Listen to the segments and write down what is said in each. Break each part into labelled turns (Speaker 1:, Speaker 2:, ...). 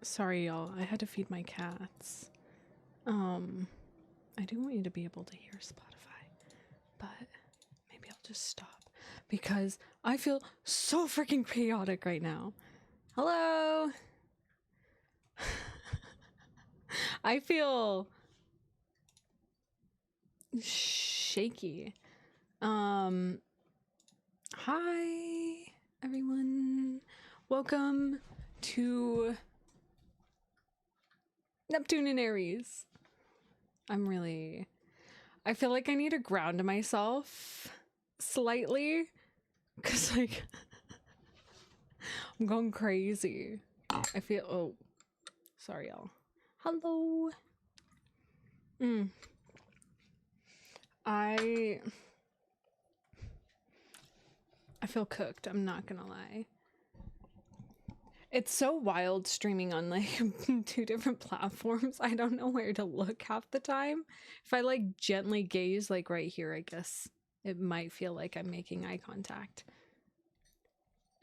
Speaker 1: Sorry, y'all. I had to feed my cats. I do want you to be able to hear Spotify, but maybe I'll just stop because I feel so freaking chaotic right now. Hello. I feel shaky. Hi everyone. Welcome to Neptune and Aries. I feel like I need to ground myself slightly because like I'm going crazy. I feel, oh, sorry y'all. Hello. I feel cooked, I'm not gonna lie. It's so wild streaming on like 2 different platforms. I don't know where to look half the time. If I like gently gaze like right here, I guess it might feel like I'm making eye contact.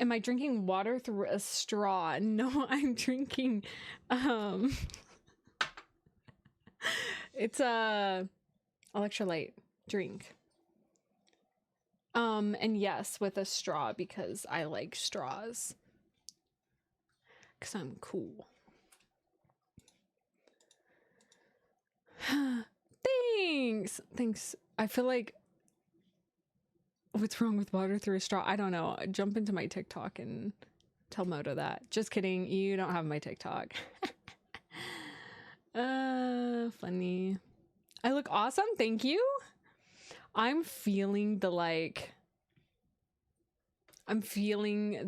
Speaker 1: Am I drinking water through a straw? No, I'm drinking it's a electrolyte drink. And yes, with a straw because I like straws. Because I'm cool. Thanks. I feel like, what's wrong with water through a straw? I don't know. Jump into my TikTok and tell Moto that. Just kidding. You don't have my TikTok. Funny. I look awesome. Thank you. I'm feeling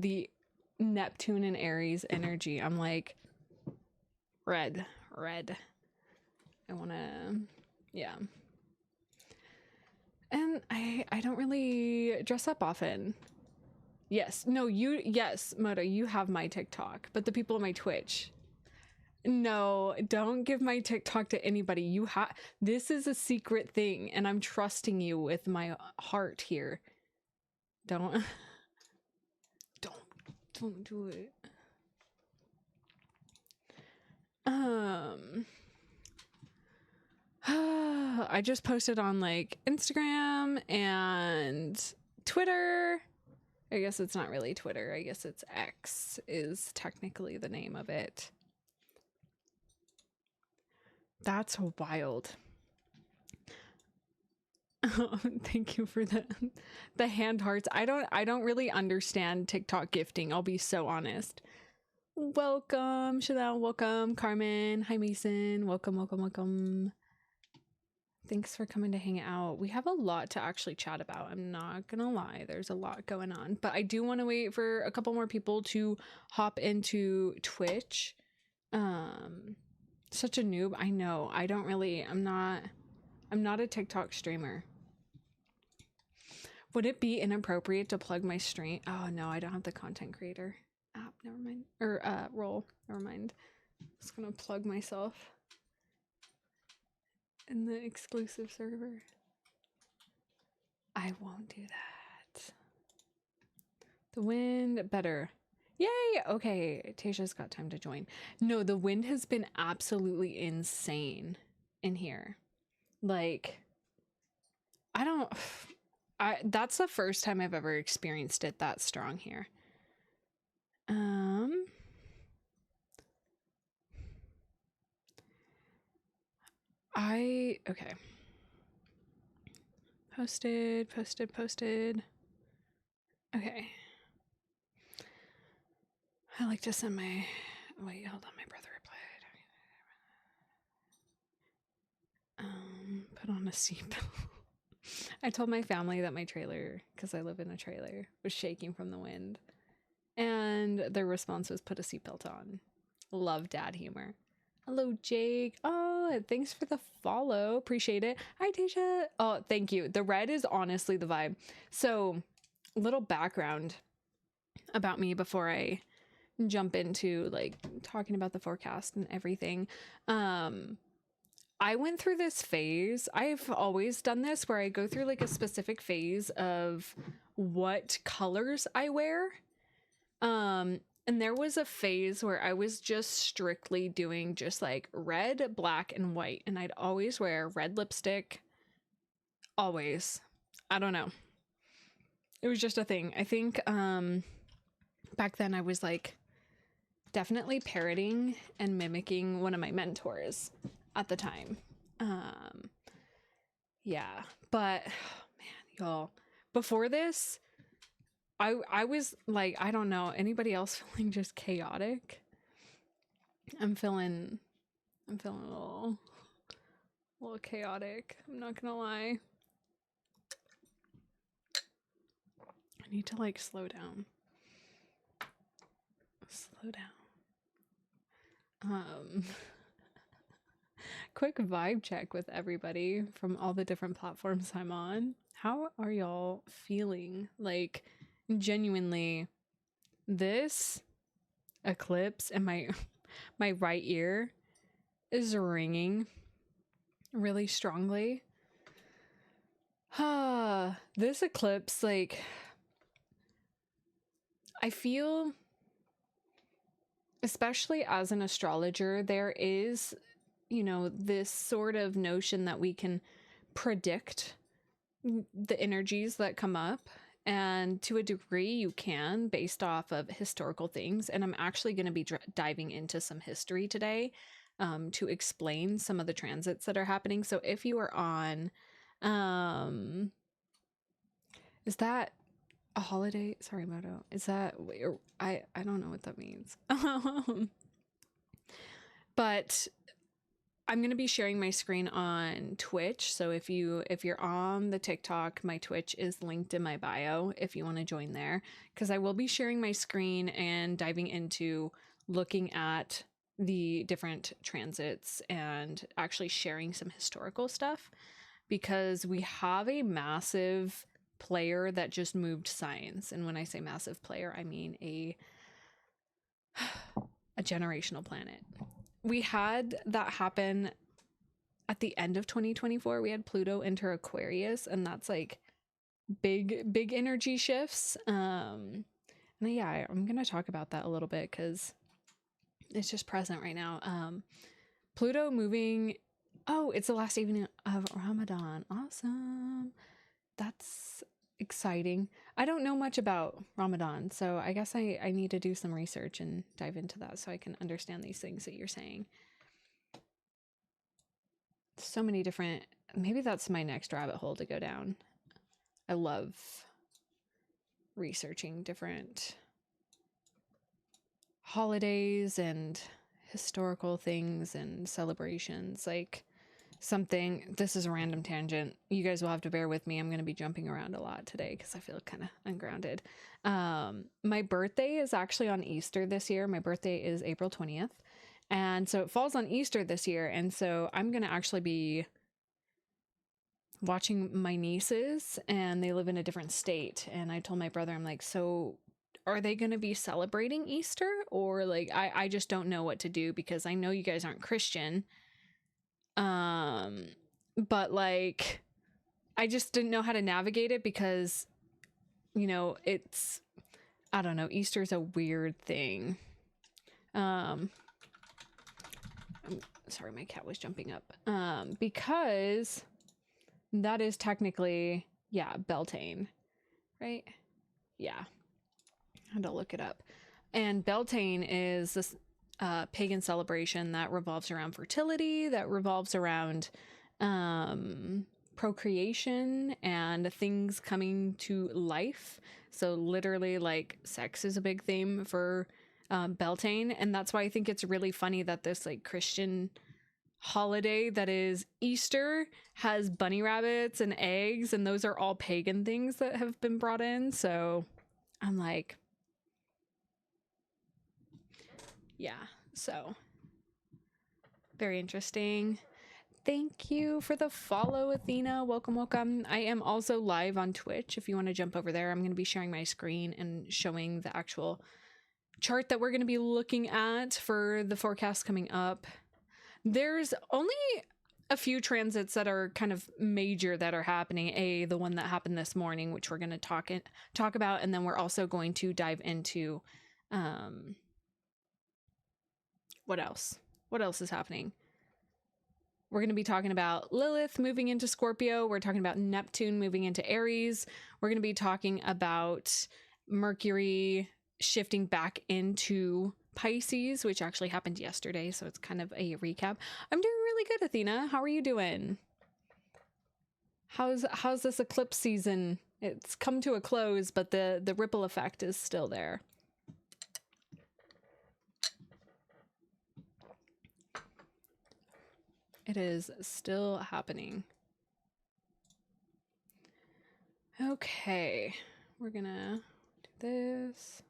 Speaker 1: the Neptune and Aries energy. I'm like red. I want to, yeah. And I don't really dress up often. Yes, yes, Moto, you have my TikTok, but the people on my Twitch. No, don't give my TikTok to anybody. This is a secret thing and I'm trusting you with my heart here. Don't do it. I just posted on like Instagram and Twitter. I guess it's not really Twitter. I guess it's X is technically the name of it. That's wild. Thank you for the hand hearts. I don't really understand TikTok gifting. I'll be so honest. Welcome, Chanel. Welcome, Carmen. Hi, Mason. Welcome. Thanks for coming to hang out. We have a lot to actually chat about. I'm not gonna lie. There's a lot going on, but I do want to wait for a couple more people to hop into Twitch. Such a noob. I know. I'm not a TikTok streamer. Would it be inappropriate to plug my stream? Oh no, I don't have the content creator app. Never mind. Or role. Never mind. I'm just gonna plug myself in the exclusive server. I won't do that. The wind better. Yay! Okay, Tasha's got time to join. No, the wind has been absolutely insane in here. Like, that's the first time I've ever experienced it that strong here. Okay. Posted. Okay. I like to send my, wait, hold on, my brother replied. Put on a seatbelt. I told my family that my trailer, because I live in a trailer, was shaking from the wind. And their response was put a seatbelt on. Love dad humor. Hello, Jake. Oh, thanks for the follow. Appreciate it. Hi, Tasha. Oh, thank you. The red is honestly the vibe. So, little background about me before I jump into like talking about the forecast and everything. I went through this phase. I've always done this where I go through like a specific phase of what colors I wear. And there was a phase where I was just strictly doing just like red, black, and white. And I'd always wear red lipstick. Always. I don't know. It was just a thing. I think back then I was like definitely parroting and mimicking one of my mentors at the time. Yeah. But man, y'all, before this, I was like, I don't know, anybody else feeling just chaotic? I'm feeling a little chaotic. I'm not gonna lie. I need to like slow down. Slow down. Quick vibe check with everybody from all the different platforms I'm on. How are y'all feeling? Like, genuinely, this eclipse and my right ear is ringing really strongly. This eclipse, like, I feel, especially as an astrologer, there is, you know, this sort of notion that we can predict the energies that come up. And to a degree, you can, based off of historical things. And I'm actually going to be diving into some history today to explain some of the transits that are happening. So if you are on, is that a holiday? Sorry, Moto. Is that, I don't know what that means. But I'm going to be sharing my screen on Twitch. So if you're on the TikTok, my Twitch is linked in my bio if you want to join there, because I will be sharing my screen and diving into looking at the different transits and actually sharing some historical stuff, because we have a massive player that just moved signs. And when I say massive player, I mean a generational planet. We had that happen at the end of 2024. We had Pluto enter Aquarius, and that's like big energy shifts. And yeah, I'm gonna talk about that a little bit because it's just present right now. Pluto moving, oh, it's the last evening of Ramadan. Awesome. That's exciting. I don't know much about Ramadan, so I guess I need to do some research and dive into that so I can understand these things that you're saying. So many different, maybe that's my next rabbit hole to go down. I love researching different holidays and historical things and celebrations. Like, something, this is a random tangent, you guys will have to bear with me, I'm going to be jumping around a lot today because I feel kind of ungrounded. My birthday is actually on Easter this year. My birthday is April 20th, and so it falls on Easter this year, and so I'm going to actually be watching my nieces, and they live in a different state, and I told my brother, I'm like, so are they going to be celebrating Easter, or like I just don't know what to do, because I know you guys aren't Christian. But like, I just didn't know how to navigate it because, you know, it's, I don't know, Easter's a weird thing. I'm sorry, my cat was jumping up. Because that is technically, yeah, Beltane, right? Yeah. I had to look it up. And Beltane is this pagan celebration that revolves around fertility, that revolves around procreation and things coming to life. So literally, like, sex is a big theme for Beltane, and that's why I think it's really funny that this like Christian holiday that is Easter has bunny rabbits and eggs, and those are all pagan things that have been brought in. So I'm like, yeah, so very interesting. Thank you for the follow, Athena. Welcome, welcome. I am also live on Twitch if you want to jump over there. I'm going to be sharing my screen and showing the actual chart that we're going to be looking at for the forecast coming up. There's only a few transits that are kind of major that are happening. The one that happened this morning, which we're going to talk about, and then we're also going to dive into What else? What else is happening? We're going to be talking about Lilith moving into Scorpio. We're talking about Neptune moving into Aries. We're going to be talking about Mercury shifting back into Pisces, which actually happened yesterday. So it's kind of a recap. I'm doing really good, Athena. How are you doing? How's this eclipse season? It's come to a close, but the ripple effect is still there. It is still happening. Okay, we're gonna do this.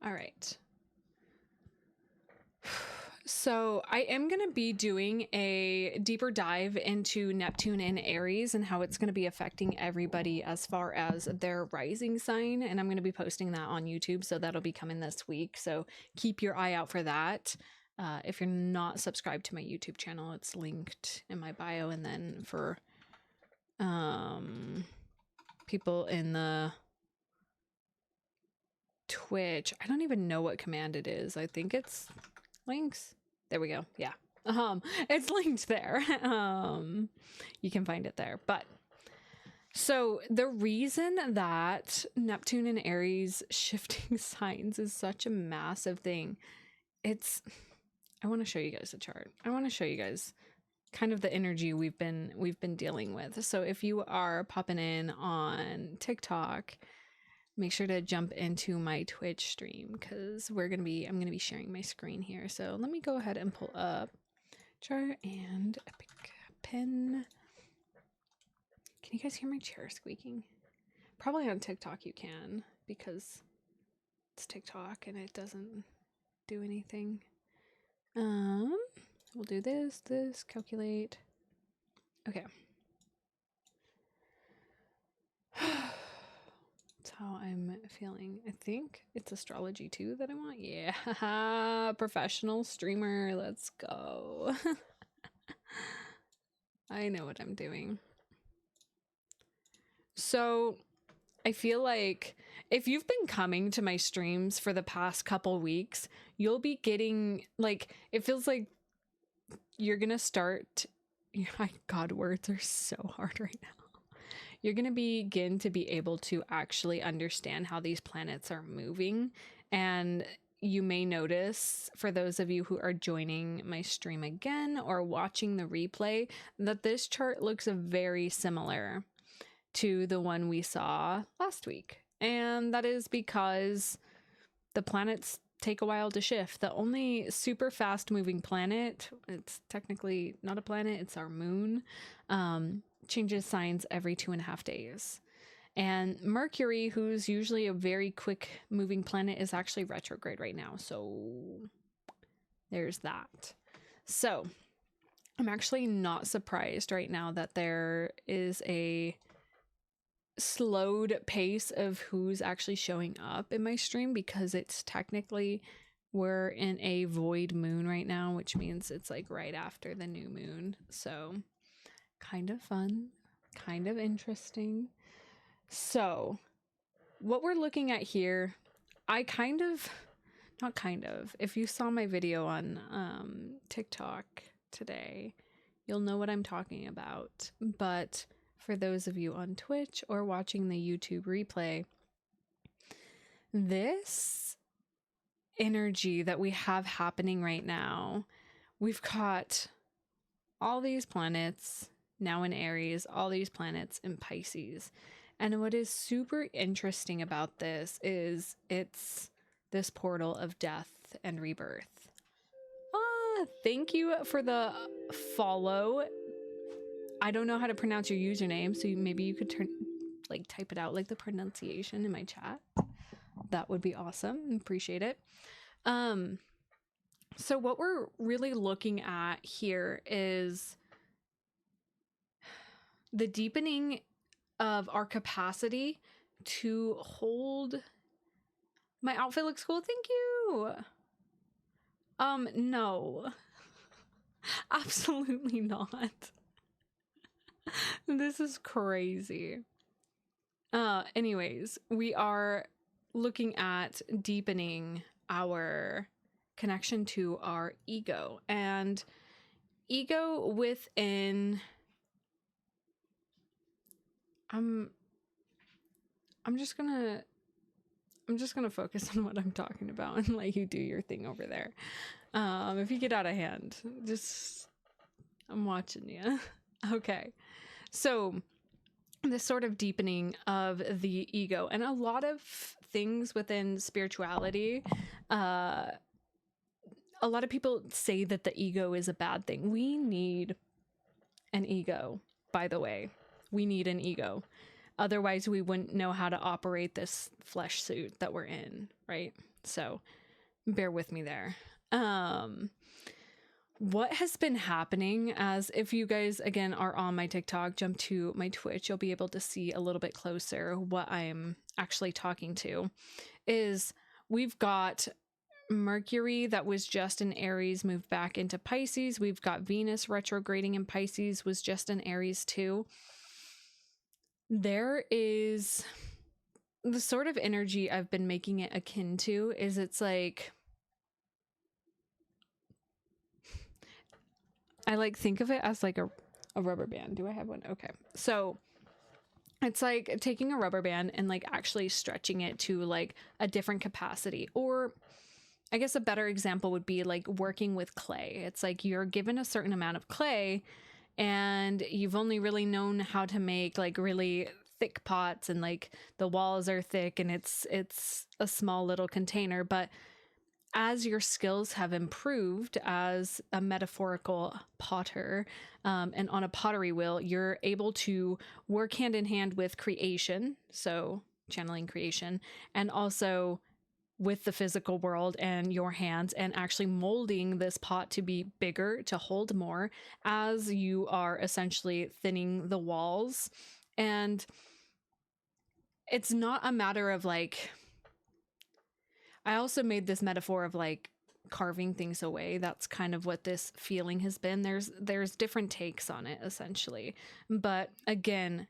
Speaker 1: All right. So I am going to be doing a deeper dive into Neptune and Aries and how it's going to be affecting everybody as far as their rising sign. And I'm going to be posting that on YouTube. So that'll be coming this week. So keep your eye out for that. If you're not subscribed to my YouTube channel, it's linked in my bio. And then for people in the Twitch, I don't even know what command it is. I think it's links. There we go. Yeah. It's linked there. You can find it there. But so the reason that Neptune and Aries shifting signs is such a massive thing, I want to show you guys the chart. I want to show you guys kind of the energy we've been dealing with. So if you are popping in on TikTok, make sure to jump into my Twitch stream because I'm going to be sharing my screen here. So let me go ahead and pull up chart and epic pen. Can you guys hear my chair squeaking? Probably on TikTok you can because it's TikTok and it doesn't do anything. We'll do this, calculate. Okay. That's how I'm feeling. I think it's astrology too that I want. Yeah, professional streamer. Let's go. I know what I'm doing. So I feel like if you've been coming to my streams for the past couple weeks, you'll be getting like, it feels like you're gonna start. My God, words are so hard right now. You're going to begin to be able to actually understand how these planets are moving. And you may notice, for those of you who are joining my stream again or watching the replay, that this chart looks very similar to the one we saw last week. And that is because the planets take a while to shift. The only super fast moving planet, it's technically not a planet, it's our moon, changes signs every 2.5 days. And Mercury, who's usually a very quick moving planet, is actually retrograde right now. So there's that. So I'm actually not surprised right now that there is a slowed pace of who's actually showing up in my stream because it's technically, we're in a void moon right now, which means it's like right after the new moon. So kind of fun, kind of interesting. So what we're looking at here, if you saw my video on TikTok today, you'll know what I'm talking about. But for those of you on Twitch or watching the YouTube replay, this energy that we have happening right now, we've got all these planets now in Aries, all these planets in Pisces. And what is super interesting about this is it's this portal of death and rebirth. Thank you for the follow. I don't know how to pronounce your username, so maybe you could type it out like the pronunciation in my chat. That would be awesome. Appreciate it. So what we're really looking at here is the deepening of our capacity to hold. My outfit looks cool. Thank you. No. Absolutely not. This is crazy. Anyways, we are looking at deepening our connection to our ego, and ego within I'm just gonna focus on what I'm talking about and let you do your thing over there. If you get out of hand, just I'm watching you. Okay. So this sort of deepening of the ego, and a lot of things within spirituality, a lot of people say that the ego is a bad thing. We need an ego, by the way. We need an ego. Otherwise, we wouldn't know how to operate this flesh suit that we're in, right? So bear with me there. What has been happening, as if you guys, again, are on my TikTok, jump to my Twitch, you'll be able to see a little bit closer what I'm actually talking to, is we've got Mercury that was just in Aries moved back into Pisces. We've got Venus retrograding in Pisces, was just in Aries too. There is the sort of energy I've been making it akin to is it's like, I like think of it as like a rubber band. Do I have one? Okay. So it's like taking a rubber band and like actually stretching it to like a different capacity. Or I guess a better example would be like working with clay. It's like you're given a certain amount of clay and you've only really known how to make like really thick pots, and like the walls are thick and it's a small little container. But as your skills have improved as a metaphorical potter, and on a pottery wheel, you're able to work hand in hand with creation, so channeling creation, and also with the physical world and your hands, and actually molding this pot to be bigger, to hold more, as you are essentially thinning the walls. And it's not a matter of like, I also made this metaphor of like carving things away. That's kind of what this feeling has been. There's different takes on it essentially. But again,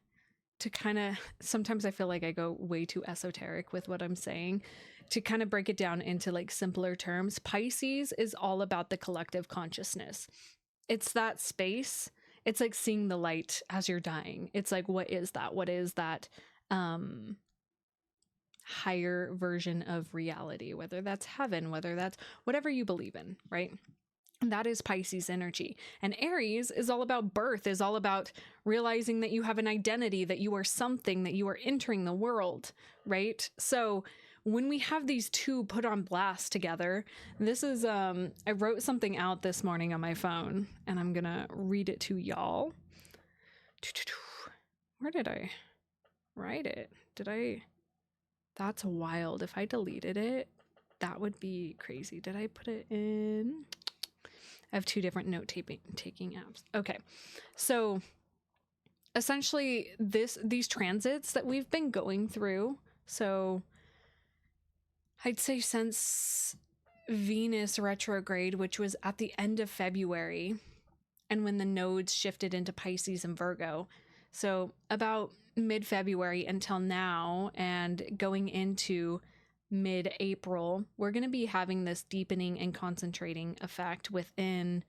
Speaker 1: to kind of, sometimes I feel like I go way too esoteric with what I'm saying. To kind of break it down into like simpler terms, Pisces is all about the collective consciousness. It's that space. It's like seeing the light as you're dying. It's like, what is that? What is that higher version of reality, whether that's heaven, whether that's whatever you believe in, right? That is Pisces energy. And Aries is all about birth, is all about realizing that you have an identity, that you are something, that you are entering the world, right? So when we have these two put on blast together, this is, I wrote something out this morning on my phone, and I'm gonna read it to y'all. Where did I write it? That's wild. If I deleted it, that would be crazy. Did I put it in? I have two different note-taking apps. Okay. So essentially these transits that we've been going through, so I'd say since Venus retrograde, which was at the end of February, and when the nodes shifted into Pisces and Virgo, so about mid-February until now, and going into mid-April, we're going to be having this deepening and concentrating effect within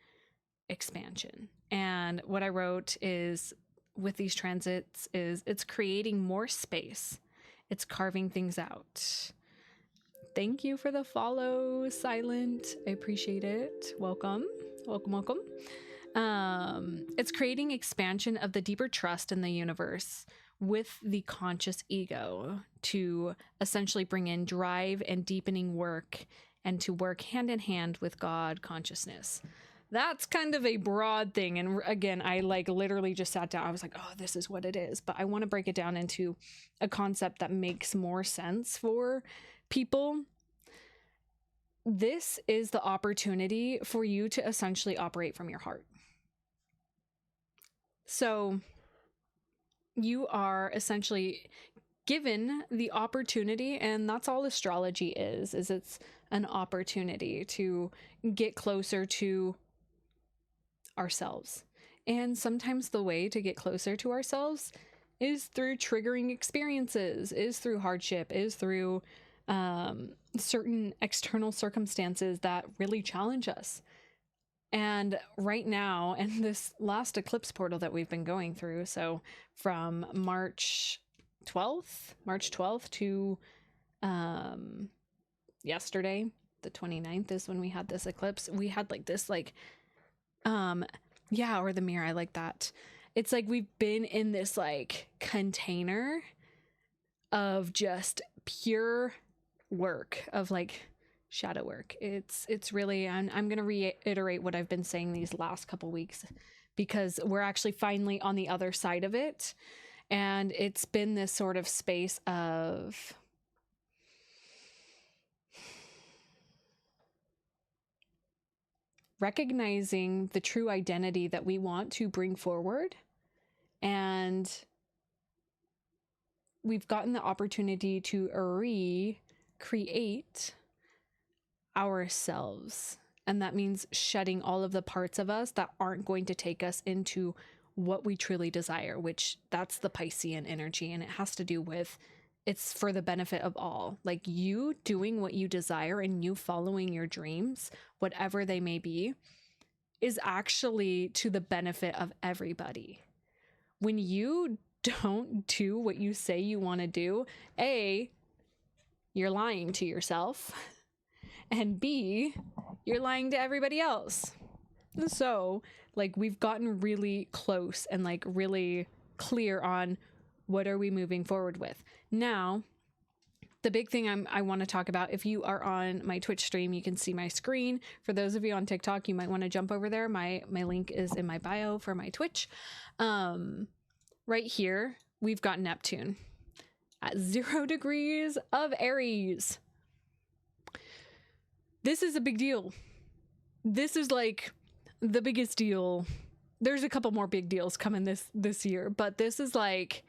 Speaker 1: expansion. And what I wrote is, with these transits, is it's creating more space. It's carving things out. Thank you for the follow, Silent. I appreciate it. Welcome. It's creating expansion of the deeper trust in the universe with the conscious ego to essentially bring in drive and deepening work, and to work hand in hand with God consciousness. That's kind of a broad thing. And again, I like literally just sat down. I was like, oh, this is what it is. But I want to break it down into a concept that makes more sense for people. This is the opportunity for you to essentially operate from your heart. So you are essentially given the opportunity, and that's all astrology is it's an opportunity to get closer to ourselves. And sometimes the way to get closer to ourselves is through triggering experiences, is through hardship, is through certain external circumstances that really challenge us. And right now, and this last eclipse portal that we've been going through, so from March 12th to yesterday, the 29th is when we had this eclipse. We had like this like yeah, or the mirror, I like that. It's like we've been in this like container of just pure work, of like shadow work. It's really, I'm going to reiterate what I've been saying these last couple weeks, because we're actually finally on the other side of it. And it's been this sort of space of recognizing the true identity that we want to bring forward. And we've gotten the opportunity to recreate ourselves. And that means shedding all of the parts of us that aren't going to take us into what we truly desire, which that's the Piscean energy. And it has to do with, it's for the benefit of all. Like you doing what you desire and you following your dreams, whatever they may be, is actually to the benefit of everybody. When you don't do what you say you want to do, A, you're lying to yourself, and B, you're lying to everybody else. So, like, we've gotten really close and like really clear on what are we moving forward with. Now, the big thing I want to talk about, if you are on my Twitch stream, you can see my screen. For those of you on TikTok, you might want to jump over there. My link is in my bio for my Twitch. Right here, we've got Neptune at 0 degrees of Aries. This is a big deal. This is like the biggest deal. There's a couple more big deals coming this year, but this is like,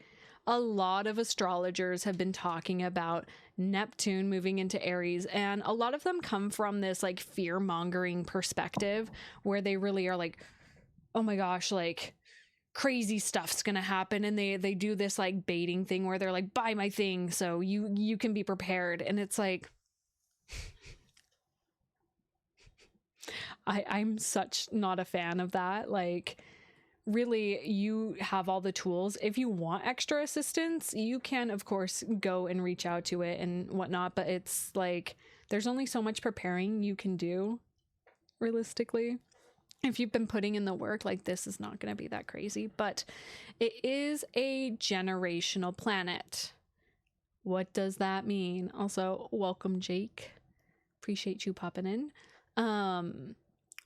Speaker 1: a lot of astrologers have been talking about Neptune moving into Aries, and a lot of them come from this like fear-mongering perspective where they really are like, oh my gosh, like crazy stuff's gonna happen, and they do this like baiting thing where they're like, buy my thing so you can be prepared. And it's like, I'm such not a fan of that. Like, really, you have all the tools. If you want extra assistance, you can of course go and reach out to it and whatnot, but it's like there's only so much preparing you can do realistically. If you've been putting in the work, like, this is not going to be that crazy. But it is a generational planet. What does that mean? Also, welcome Jake, appreciate you popping in.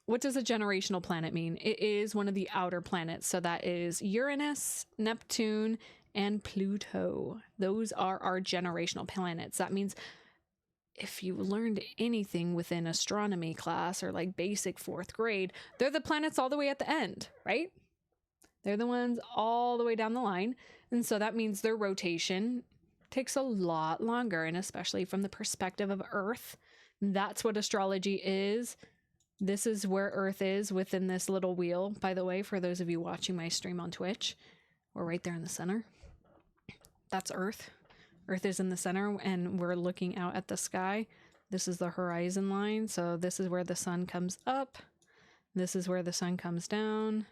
Speaker 1: What does a generational planet mean? It is one of the outer planets. So that is Uranus, Neptune, and Pluto. Those are our generational planets. That means if you learned anything within astronomy class or like basic 4th grade, they're the planets all the way at the end, right? They're the ones all the way down the line. And so that means their rotation takes a lot longer. And especially from the perspective of Earth, that's what astrology is. This is where Earth is within this little wheel. By the way, for those of you watching my stream on Twitch, we're right there in the center. That's Earth. Earth is in the center, and we're looking out at the sky. This is the horizon line. So this is where the sun comes up. This is where the sun comes down.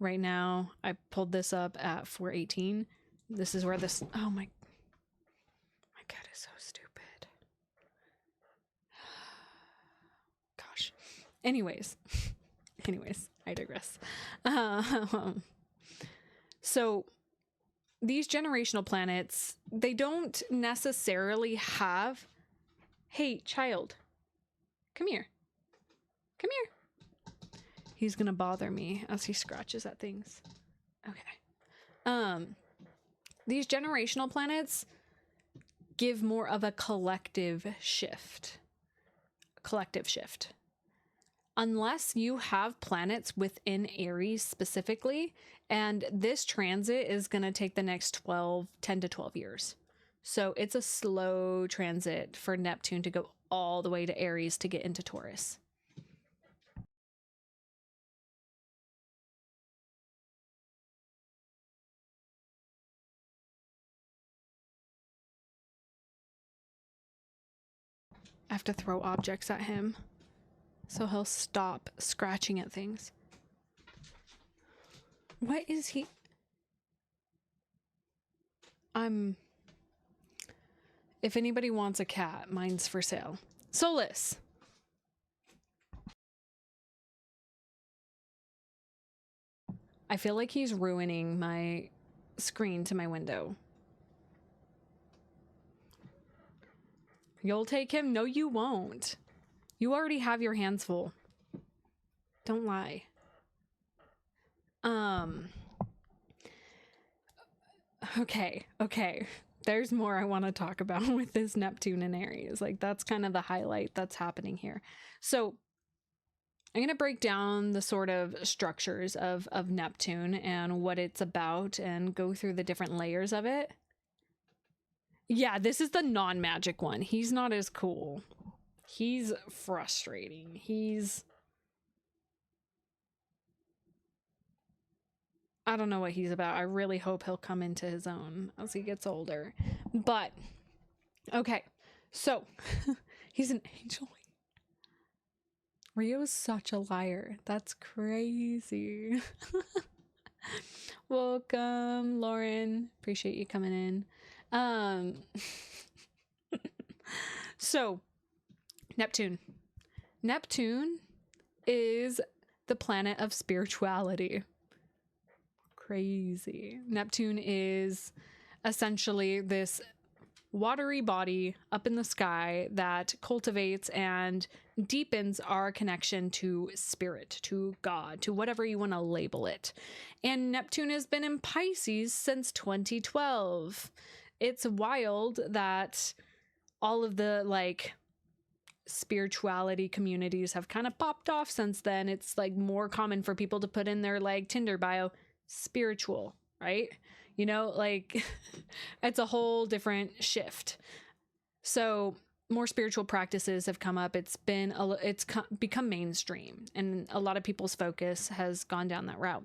Speaker 1: Right now, I pulled this up at 4:18. This is where this, oh my cat is so stupid. Gosh. Anyways, I digress. So these generational planets, they don't necessarily have, hey, child, come here. Come here. He's gonna bother me as he scratches at things. Okay. These generational planets give more of a collective shift. Unless you have planets within Aries specifically, and this transit is going to take the next 10 to 12 years. So it's a slow transit for Neptune to go all the way to Aries to get into Taurus. I have to throw objects at him so he'll stop scratching at things. What is he? If anybody wants a cat, mine's for sale. Solus! I feel like he's ruining my screen to my window. You'll take him? No, you won't. You already have your hands full. Don't lie. Okay. There's more I want to talk about with this Neptune and Aries. Like, that's kind of the highlight that's happening here. So I'm going to break down the sort of structures of Neptune and what it's about and go through the different layers of it. Yeah, this is the non-magic one. He's not as cool. He's frustrating. I don't know what he's about. I really hope he'll come into his own as he gets older. But, okay. So, he's an angel. Rio's such a liar. That's crazy. Welcome, Lauren. Appreciate you coming in. So, Neptune. Neptune is the planet of spirituality. Crazy. Neptune is essentially this watery body up in the sky that cultivates and deepens our connection to spirit, to God, to whatever you want to label it. And Neptune has been in Pisces since 2012. It's wild that all of the like spirituality communities have kind of popped off since then. It's like more common for people to put in their like Tinder bio spiritual, right? You know, like it's a whole different shift. So more spiritual practices have come up. It's become mainstream, and a lot of people's focus has gone down that route.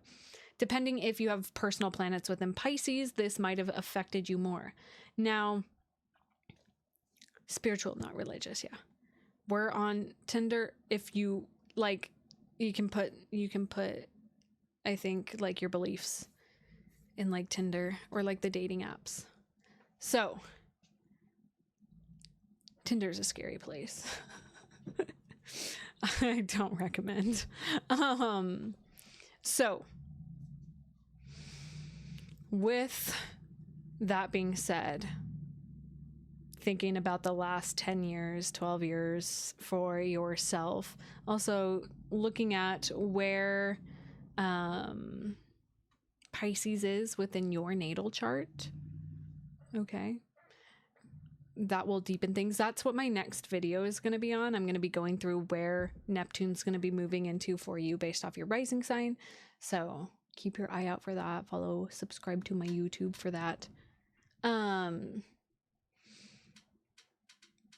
Speaker 1: Depending if you have personal planets within Pisces, this might have affected you more. Now, spiritual, not religious. Yeah. We're on Tinder. If you like, you can put, I think, like your beliefs in like Tinder or like the dating apps. So Tinder's a scary place. I don't recommend. So with that being said, thinking about the last 10 years, 12 years for yourself, also looking at where Pisces is within your natal chart. Okay. That will deepen things. That's what my next video is going to be on. I'm going to be going through where Neptune's going to be moving into for you based off your rising sign. So keep your eye out for that. Follow, subscribe to my YouTube for that.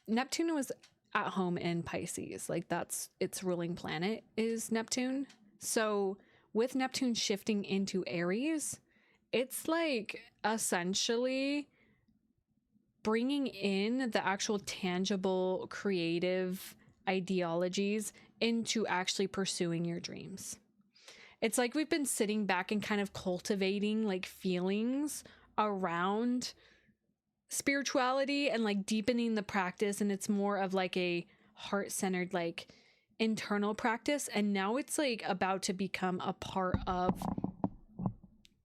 Speaker 1: Neptune was at home in Pisces. Like that's its ruling planet is Neptune. So with Neptune shifting into Aries, it's like essentially bringing in the actual tangible creative ideologies into actually pursuing your dreams. It's like we've been sitting back and kind of cultivating like feelings around spirituality and like deepening the practice, and it's more of like a heart-centered like internal practice, and now it's like about to become a part of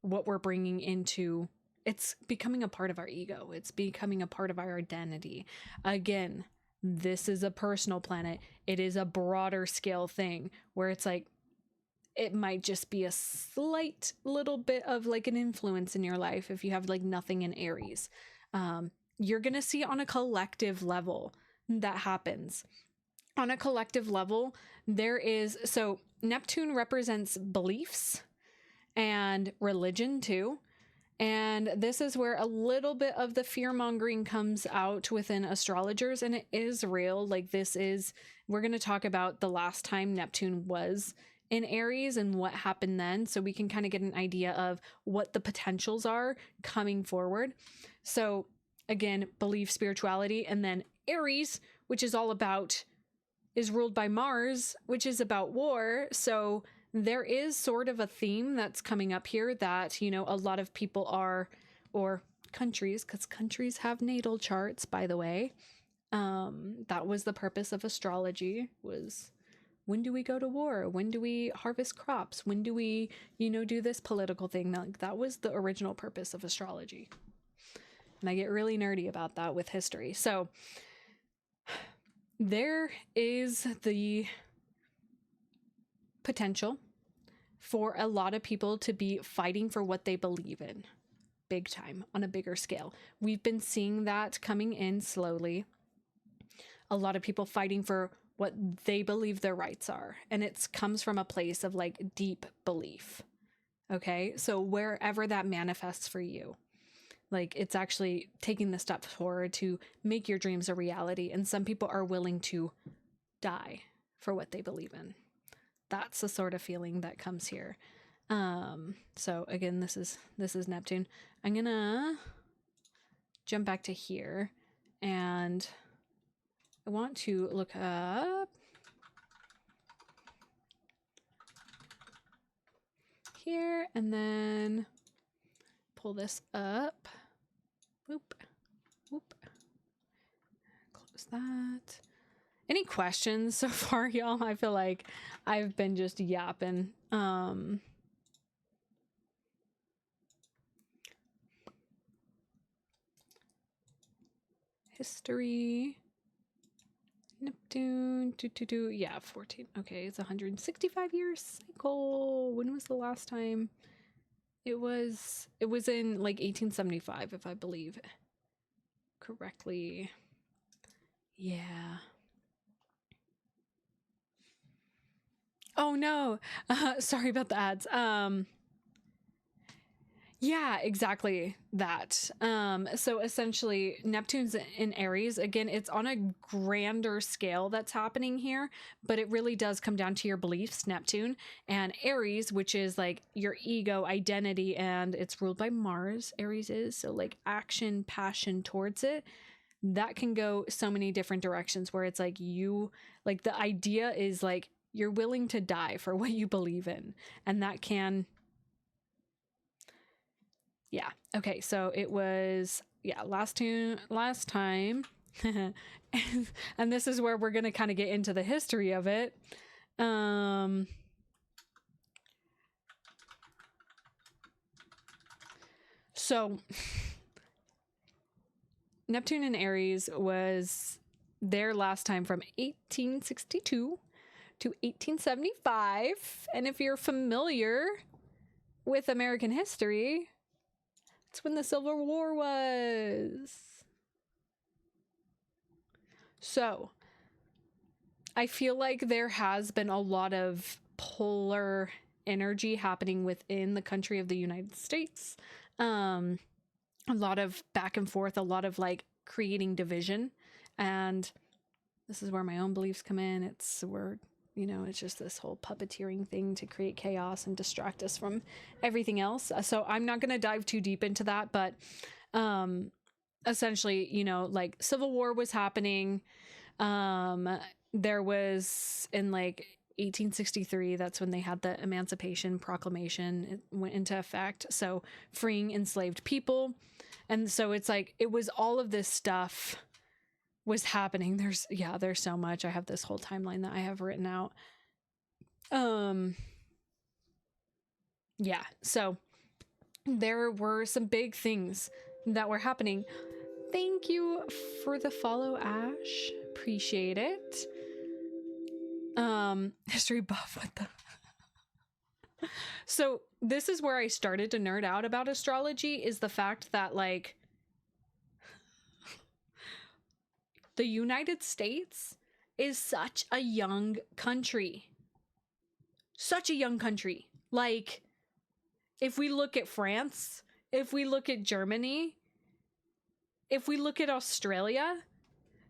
Speaker 1: what we're bringing into. It's becoming a part of our ego. It's becoming a part of our identity. Again, this is a personal planet. It is a broader scale thing where it's like it might just be a slight little bit of like an influence in your life if you have like nothing in Aries. You're gonna see on a collective level that happens. On a collective level, there is, so Neptune represents beliefs and religion too. And this is where a little bit of the fear mongering comes out within astrologers, and it is real. Like we're going to talk about the last time Neptune was in Aries and what happened then, so we can kind of get an idea of what the potentials are coming forward. So again, belief, spirituality, and then Aries which is ruled by Mars, which is about war. So there is sort of a theme that's coming up here that, you know, a lot of people are, or countries, because countries have natal charts, by the way. That was the purpose of astrology, was when do we go to war? When do we harvest crops? When do we, you know, do this political thing? That was the original purpose of astrology. And I get really nerdy about that with history. So there is the potential for a lot of people to be fighting for what they believe in, big time, on a bigger scale. We've been seeing that coming in slowly. A lot of people fighting for what they believe their rights are. And it comes from a place of like deep belief. Okay. So wherever that manifests for you, like it's actually taking the step forward to make your dreams a reality. And some people are willing to die for what they believe in. That's the sort of feeling that comes here. So again, this is Neptune. I'm gonna jump back to here, and I want to look up here and then pull this up. Whoop, whoop. Close that. Any questions so far, y'all? I feel like I've been just yapping. History. Neptune, yeah, 14. Okay, it's 165 year cycle. When was the last time? It was in like 1875, if I believe correctly. Yeah. Oh no. Sorry about the ads. Yeah, exactly that. So essentially Neptune's in Aries. Again, it's on a grander scale that's happening here, but it really does come down to your beliefs, Neptune. And Aries, which is like your ego, identity, and it's ruled by Mars, Aries is. So like action, passion towards it. That can go so many different directions where it's like like the idea is like you're willing to die for what you believe in. And that can... Yeah. Okay. So it was, yeah, last time. And this is where we're going to kind of get into the history of it. So Neptune in Aries was there last time from 1862 to 1875. And if you're familiar with American history, it's when the Civil War was. So I feel like there has been a lot of polar energy happening within the country of the United States. A lot of back and forth, a lot of like creating division. And this is where my own beliefs come in. It's just this whole puppeteering thing to create chaos and distract us from everything else. So I'm not going to dive too deep into that, but essentially, like Civil War was happening. There was in like 1863, that's when they had the Emancipation Proclamation. It went into effect. So freeing enslaved people. And so it's like, it was all of this stuff was happening. There's so much. I have this whole timeline that I have written out. Yeah, so there were some big things that were happening. Thank you for the follow, Ash. Appreciate it. History buff, what the... So this is where I started to nerd out about astrology, is the fact that like the United States is such a young country. Such a young country. Like, if we look at France, if we look at Germany, if we look at Australia,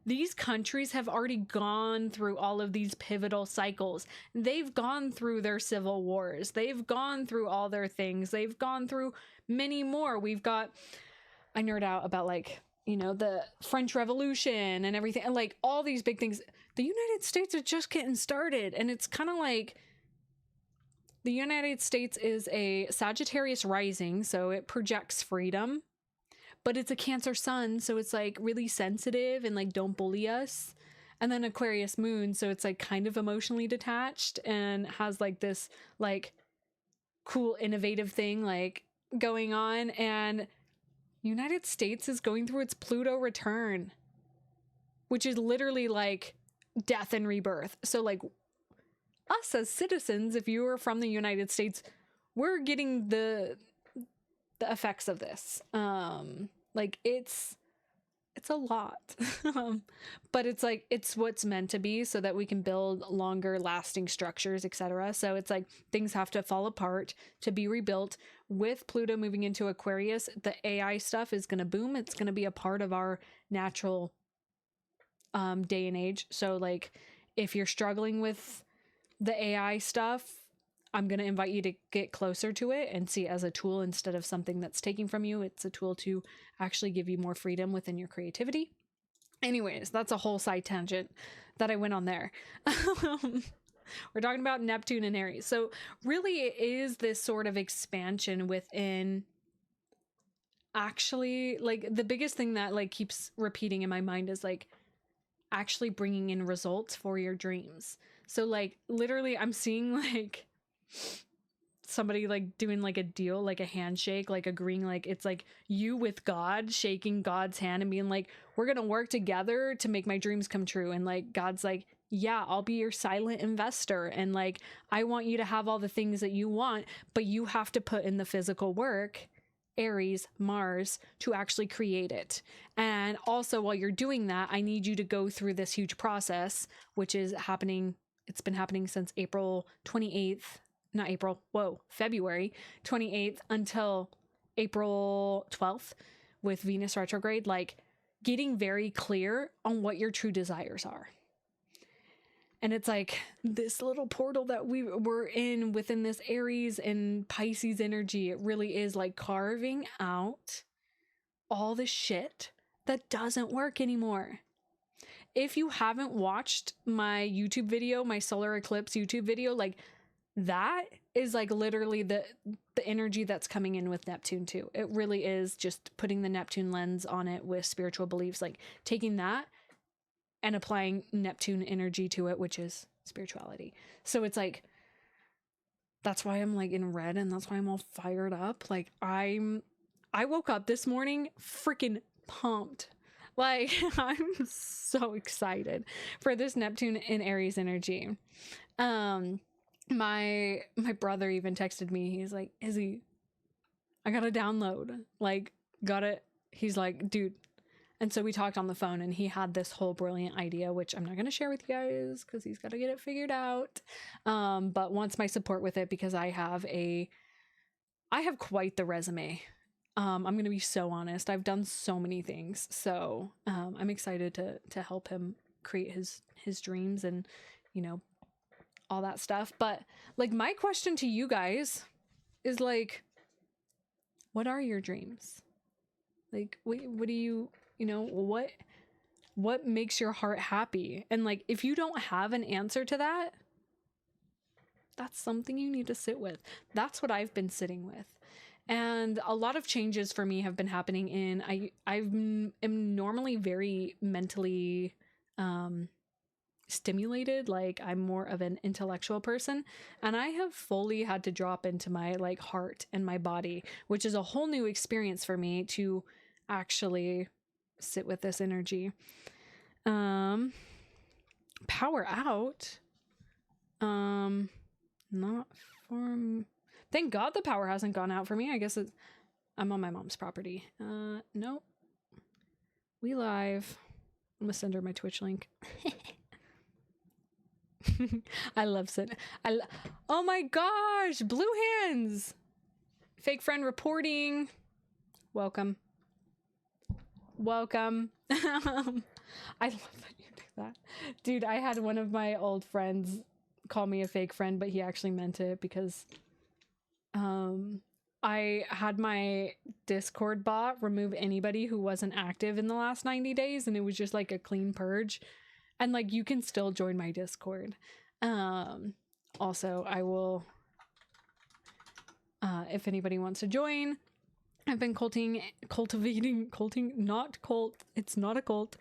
Speaker 1: these countries have already gone through all of these pivotal cycles. They've gone through their civil wars. They've gone through all their things. They've gone through many more. I nerd out about like you know, the French Revolution and everything, and like all these big things. The United States is just getting started, and it's kind of like the United States is a Sagittarius rising, so it projects freedom, but it's a Cancer sun, so it's like really sensitive and like don't bully us. And then Aquarius moon, so it's like kind of emotionally detached and has like this like cool innovative thing like going on. And United States is going through its Pluto return, which is literally like death and rebirth. So like us as citizens, if you are from the United States, we're getting the effects of this. Like it's a lot. But it's like it's what's meant to be so that we can build longer lasting structures, etc. So it's like things have to fall apart to be rebuilt. With Pluto moving into Aquarius, the AI stuff is going to boom. It's going to be a part of our natural day and age. So like if you're struggling with the AI stuff, I'm going to invite you to get closer to it and see it as a tool instead of something that's taking from you. It's a tool to actually give you more freedom within your creativity. Anyways, that's a whole side tangent that I went on there. We're talking about Neptune and Aries. So really it is this sort of expansion within, actually, like the biggest thing that like keeps repeating in my mind is like actually bringing in results for your dreams. So like literally I'm seeing like somebody like doing like a deal, like a handshake, like agreeing, like it's like you with God, shaking God's hand and being like, we're gonna work together to make my dreams come true. And like God's like, yeah, I'll be your silent investor, and like I want you to have all the things that you want, but you have to put in the physical work, Aries, Mars, to actually create it. And also while you're doing that, I need you to go through this huge process, which is happening. It's been happening since April 28th, not April, February 28th until April 12th with Venus retrograde, like getting very clear on what your true desires are. And it's like this little portal that we were in within this Aries and Pisces energy. It really is like carving out all the shit that doesn't work anymore. If you haven't watched my YouTube video, my solar eclipse YouTube video, like that is like literally the energy that's coming in with Neptune too. It really is just putting the Neptune lens on it with spiritual beliefs, like taking that and applying Neptune energy to it, which is spirituality. So it's like, that's why I'm like in red, and that's why I'm all fired up. Like I woke up this morning freaking pumped. Like I'm so excited for this Neptune in Aries energy. My brother even texted me. He's like, Izzy, I gotta download. Like, got it. He's like, dude. And so we talked on the phone, and he had this whole brilliant idea, which I'm not going to share with you guys because he's got to get it figured out. But wants my support with it because I have quite the resume. I'm going to be so honest. I've done so many things. So I'm excited to help him create his dreams and, you know, all that stuff. But like my question to you guys is like, what are your dreams? Like, what do you... You know, what makes your heart happy? And like, if you don't have an answer to that, that's something you need to sit with. That's what I've been sitting with. And a lot of changes for me have been happening in, I am normally very mentally stimulated. Like I'm more of an intellectual person, and I have fully had to drop into my like heart and my body, which is a whole new experience for me to actually sit with this energy. Power out. Not for... Thank God the power hasn't gone out for me. I guess I'm on my mom's property. Nope. We live. I'm gonna send her my Twitch link. I love sitting. Oh my gosh, blue hands. Fake friend reporting. Welcome. I love that you do that. Dude, I had one of my old friends call me a fake friend, but he actually meant it because I I had my Discord bot remove anybody who wasn't active in the last 90 days, and it was just like a clean purge. And like, you can still join my Discord. Also, I will, if anybody wants to join, I've been cultivating, not cult. It's not a cult.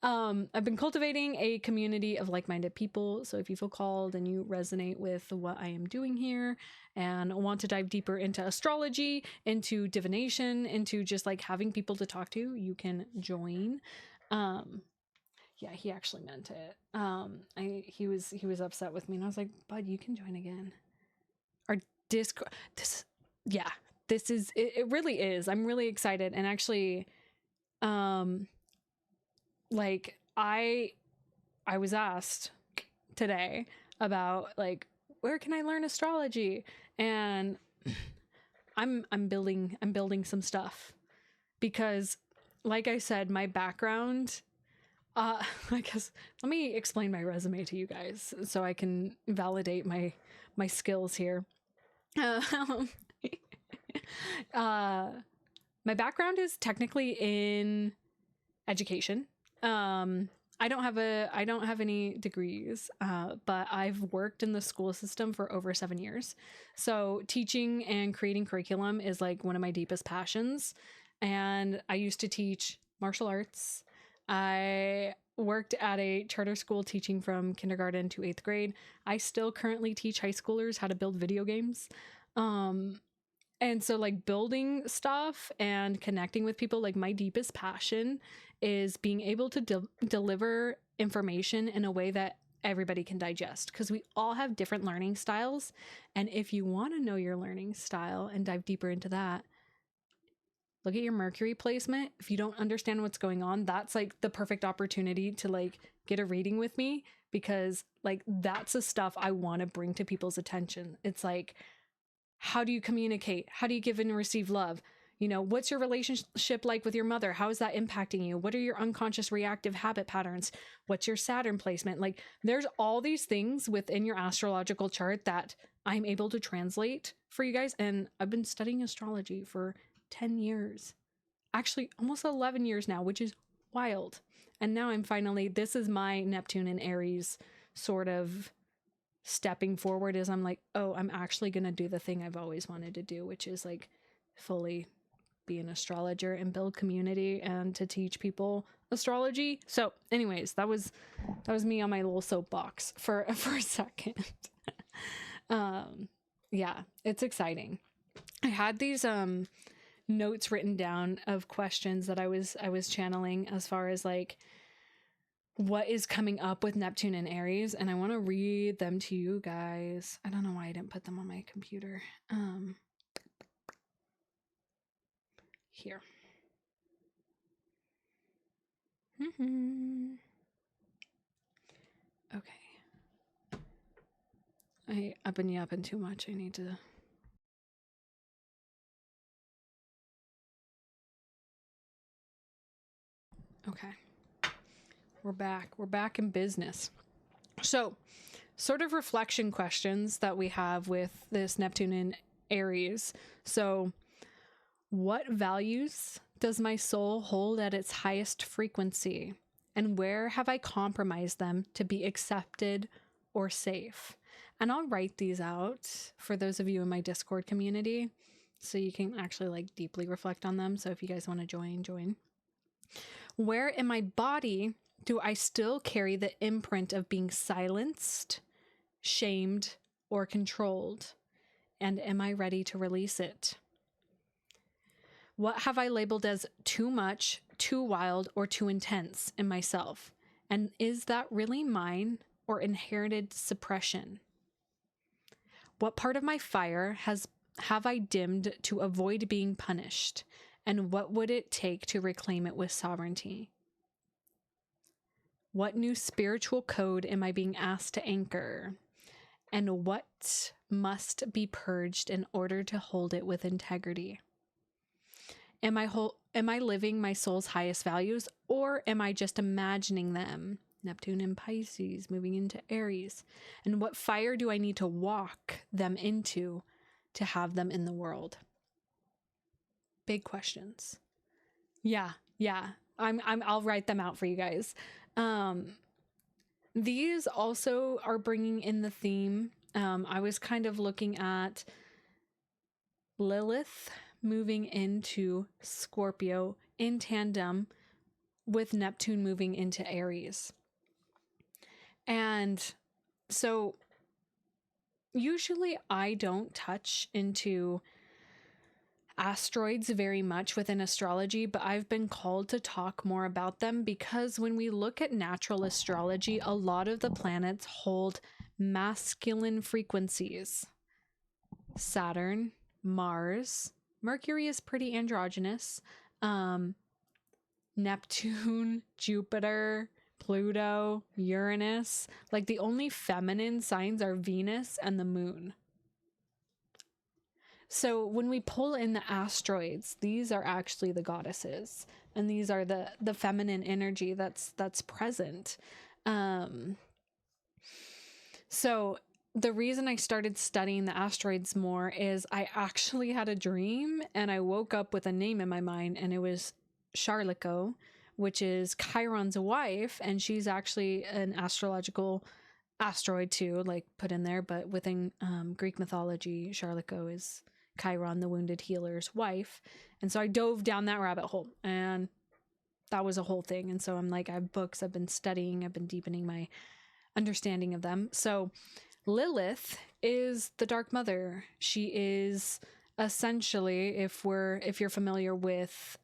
Speaker 1: I've been cultivating a community of like-minded people. So if you feel called and you resonate with what I am doing here and want to dive deeper into astrology, into divination, into just like having people to talk to, you can join. Yeah, he actually meant it. He was upset with me, and I was like, bud, you can join again. Our Discord, this is, it really is. I'm really excited. And actually, like I was asked today about like, where can I learn astrology? And I'm building some stuff, because like I said, my background, I guess, let me explain my resume to you guys so I can validate my skills here. My background is technically in education. I don't have any degrees, but I've worked in the school system for over 7 years. So teaching and creating curriculum is like one of my deepest passions. And I used to teach martial arts. I worked at a charter school teaching from kindergarten to 8th grade. I still currently teach high schoolers how to build video games. And so like building stuff and connecting with people, like my deepest passion is being able to deliver information in a way that everybody can digest, because we all have different learning styles. And if you want to know your learning style and dive deeper into that, look at your Mercury placement. If you don't understand what's going on, that's like the perfect opportunity to like get a reading with me, because like that's the stuff I want to bring to people's attention. It's like, how do you communicate? How do you give and receive love? You know, what's your relationship like with your mother? How is that impacting you? What are your unconscious reactive habit patterns? What's your Saturn placement? Like, there's all these things within your astrological chart that I'm able to translate for you guys. And I've been studying astrology for 10 years, actually almost 11 years now, which is wild. And now I'm finally, this is my Neptune and Aries sort of stepping forward, as I'm like, oh, I'm actually going to do the thing I've always wanted to do, which is like fully be an astrologer and build community and to teach people astrology. So anyways, that was me on my little soapbox for a second. Yeah, it's exciting. I had these notes written down of questions that I was channeling as far as like what is coming up with Neptune and Aries, and I want to read them to you guys. I don't know why I didn't put them on my computer. Here. Okay. I've been yapping too much. I need to. Okay. We're back. We're back in business. So, sort of reflection questions that we have with this Neptune and Aries. So, what values does my soul hold at its highest frequency? And where have I compromised them to be accepted or safe? And I'll write these out for those of you in my Discord community, so you can actually like deeply reflect on them. So if you guys want to join. Where in my body do I still carry the imprint of being silenced, shamed, or controlled? And am I ready to release it? What have I labeled as too much, too wild, or too intense in myself? And is that really mine or inherited suppression? What part of my fire have I dimmed to avoid being punished? And what would it take to reclaim it with sovereignty? What new spiritual code am I being asked to anchor? And what must be purged in order to hold it with integrity? Am I living my soul's highest values, or am I just imagining them Neptune in Pisces, moving into Aries. And what fire do I need to walk them into to have them in the world? Big questions. Yeah. I'll write them out for you guys. These also are bringing in the theme. I was kind of looking at Lilith moving into Scorpio in tandem with Neptune moving into Aries. And so usually I don't touch into asteroids very much within astrology, but I've been called to talk more about them because when we look at natural astrology, a lot of the planets hold masculine frequencies. Saturn, Mars, Mercury is pretty androgynous. Neptune, Jupiter, Pluto, Uranus. Like the only feminine signs are Venus and the moon. So when we pull in the asteroids, these are actually the goddesses, and these are the feminine energy that's present. So the reason I started studying the asteroids more is I actually had a dream and I woke up with a name in my mind, and it was Charlico, which is Chiron's wife, and she's actually an astrological asteroid too, like put in there, but within Greek mythology, Charlico is Chiron, the wounded healer's wife. And so I dove down that rabbit hole, and that was a whole thing. And so I'm like, I have books, I've been studying, I've been deepening my understanding of them. So Lilith is the Dark Mother. She is essentially, if you're familiar with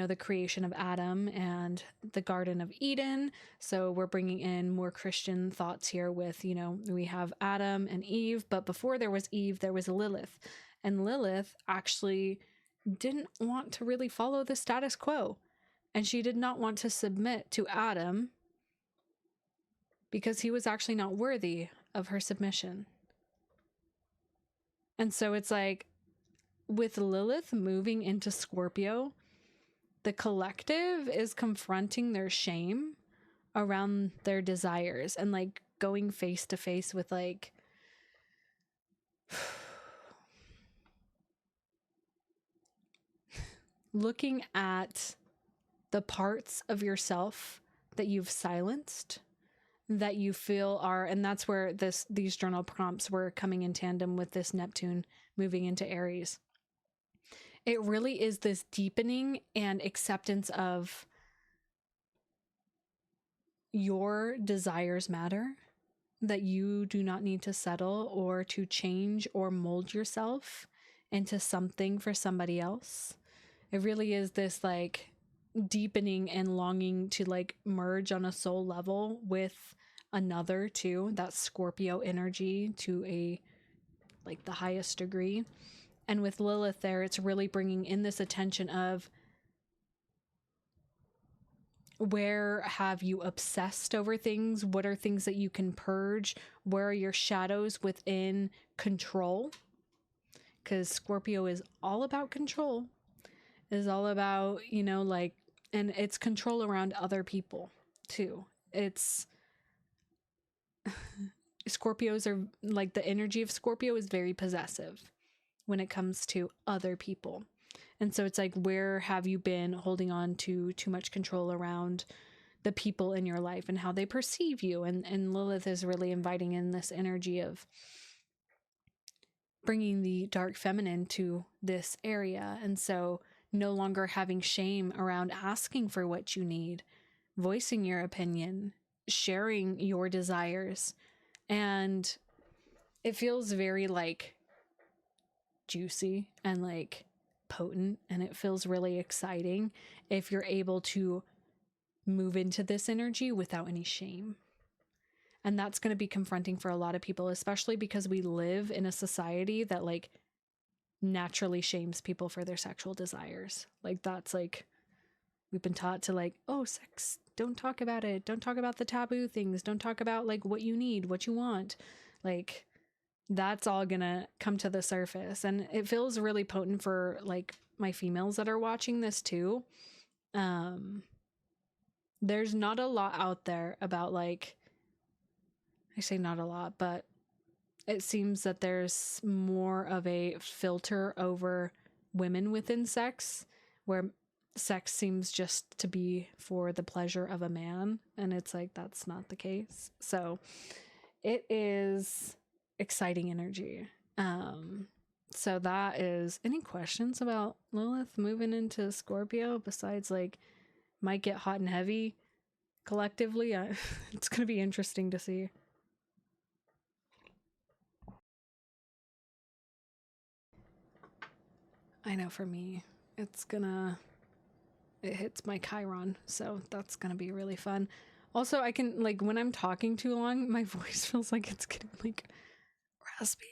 Speaker 1: the creation of Adam and the Garden of Eden. So we're bringing in more Christian thoughts here with, we have Adam and Eve, but before there was Eve, there was Lilith. And Lilith actually didn't want to really follow the status quo. And she did not want to submit to Adam because he was actually not worthy of her submission. And so it's like, with Lilith moving into Scorpio, the collective is confronting their shame around their desires and like going face to face with like looking at the parts of yourself that you've silenced, that you feel are, and that's where these journal prompts were coming in tandem with this Neptune moving into Aries. It really is this deepening and acceptance of your desires matter, that you do not need to settle or to change or mold yourself into something for somebody else. It really is this like deepening and longing to like merge on a soul level with another too, that Scorpio energy to a like the highest degree. And with Lilith there, it's really bringing in this attention of where have you obsessed over things? What are things that you can purge? Where are your shadows within control? Because Scorpio is all about control. Is all about, and it's control around other people too. It's Scorpios are like, the energy of Scorpio is very possessive when it comes to other people. And so it's like, where have you been holding on to too much control around the people in your life and how they perceive you? And Lilith is really inviting in this energy of bringing the dark feminine to this area. And so no longer having shame around asking for what you need, voicing your opinion, sharing your desires. And it feels very like juicy and like potent, and it feels really exciting if you're able to move into this energy without any shame. And that's going to be confronting for a lot of people, especially because we live in a society that like naturally shames people for their sexual desires. Like that's like, we've been taught to like, oh, sex, don't talk about it, don't talk about the taboo things, don't talk about like what you need, what you want. Like that's all gonna come to the surface. And it feels really potent for like my females that are watching this too. there's not a lot out there about, like, I say not a lot, but it seems that there's more of a filter over women within sex, where sex seems just to be for the pleasure of a man, and it's like that's not the case. So it is exciting energy. So that is, any questions about Lilith moving into Scorpio besides like might get hot and heavy collectively? It's gonna be interesting to see. I know for me, it hits my Chiron, so that's gonna be really fun. Also, I can, like, when I'm talking too long, my voice feels like it's getting, like, raspy,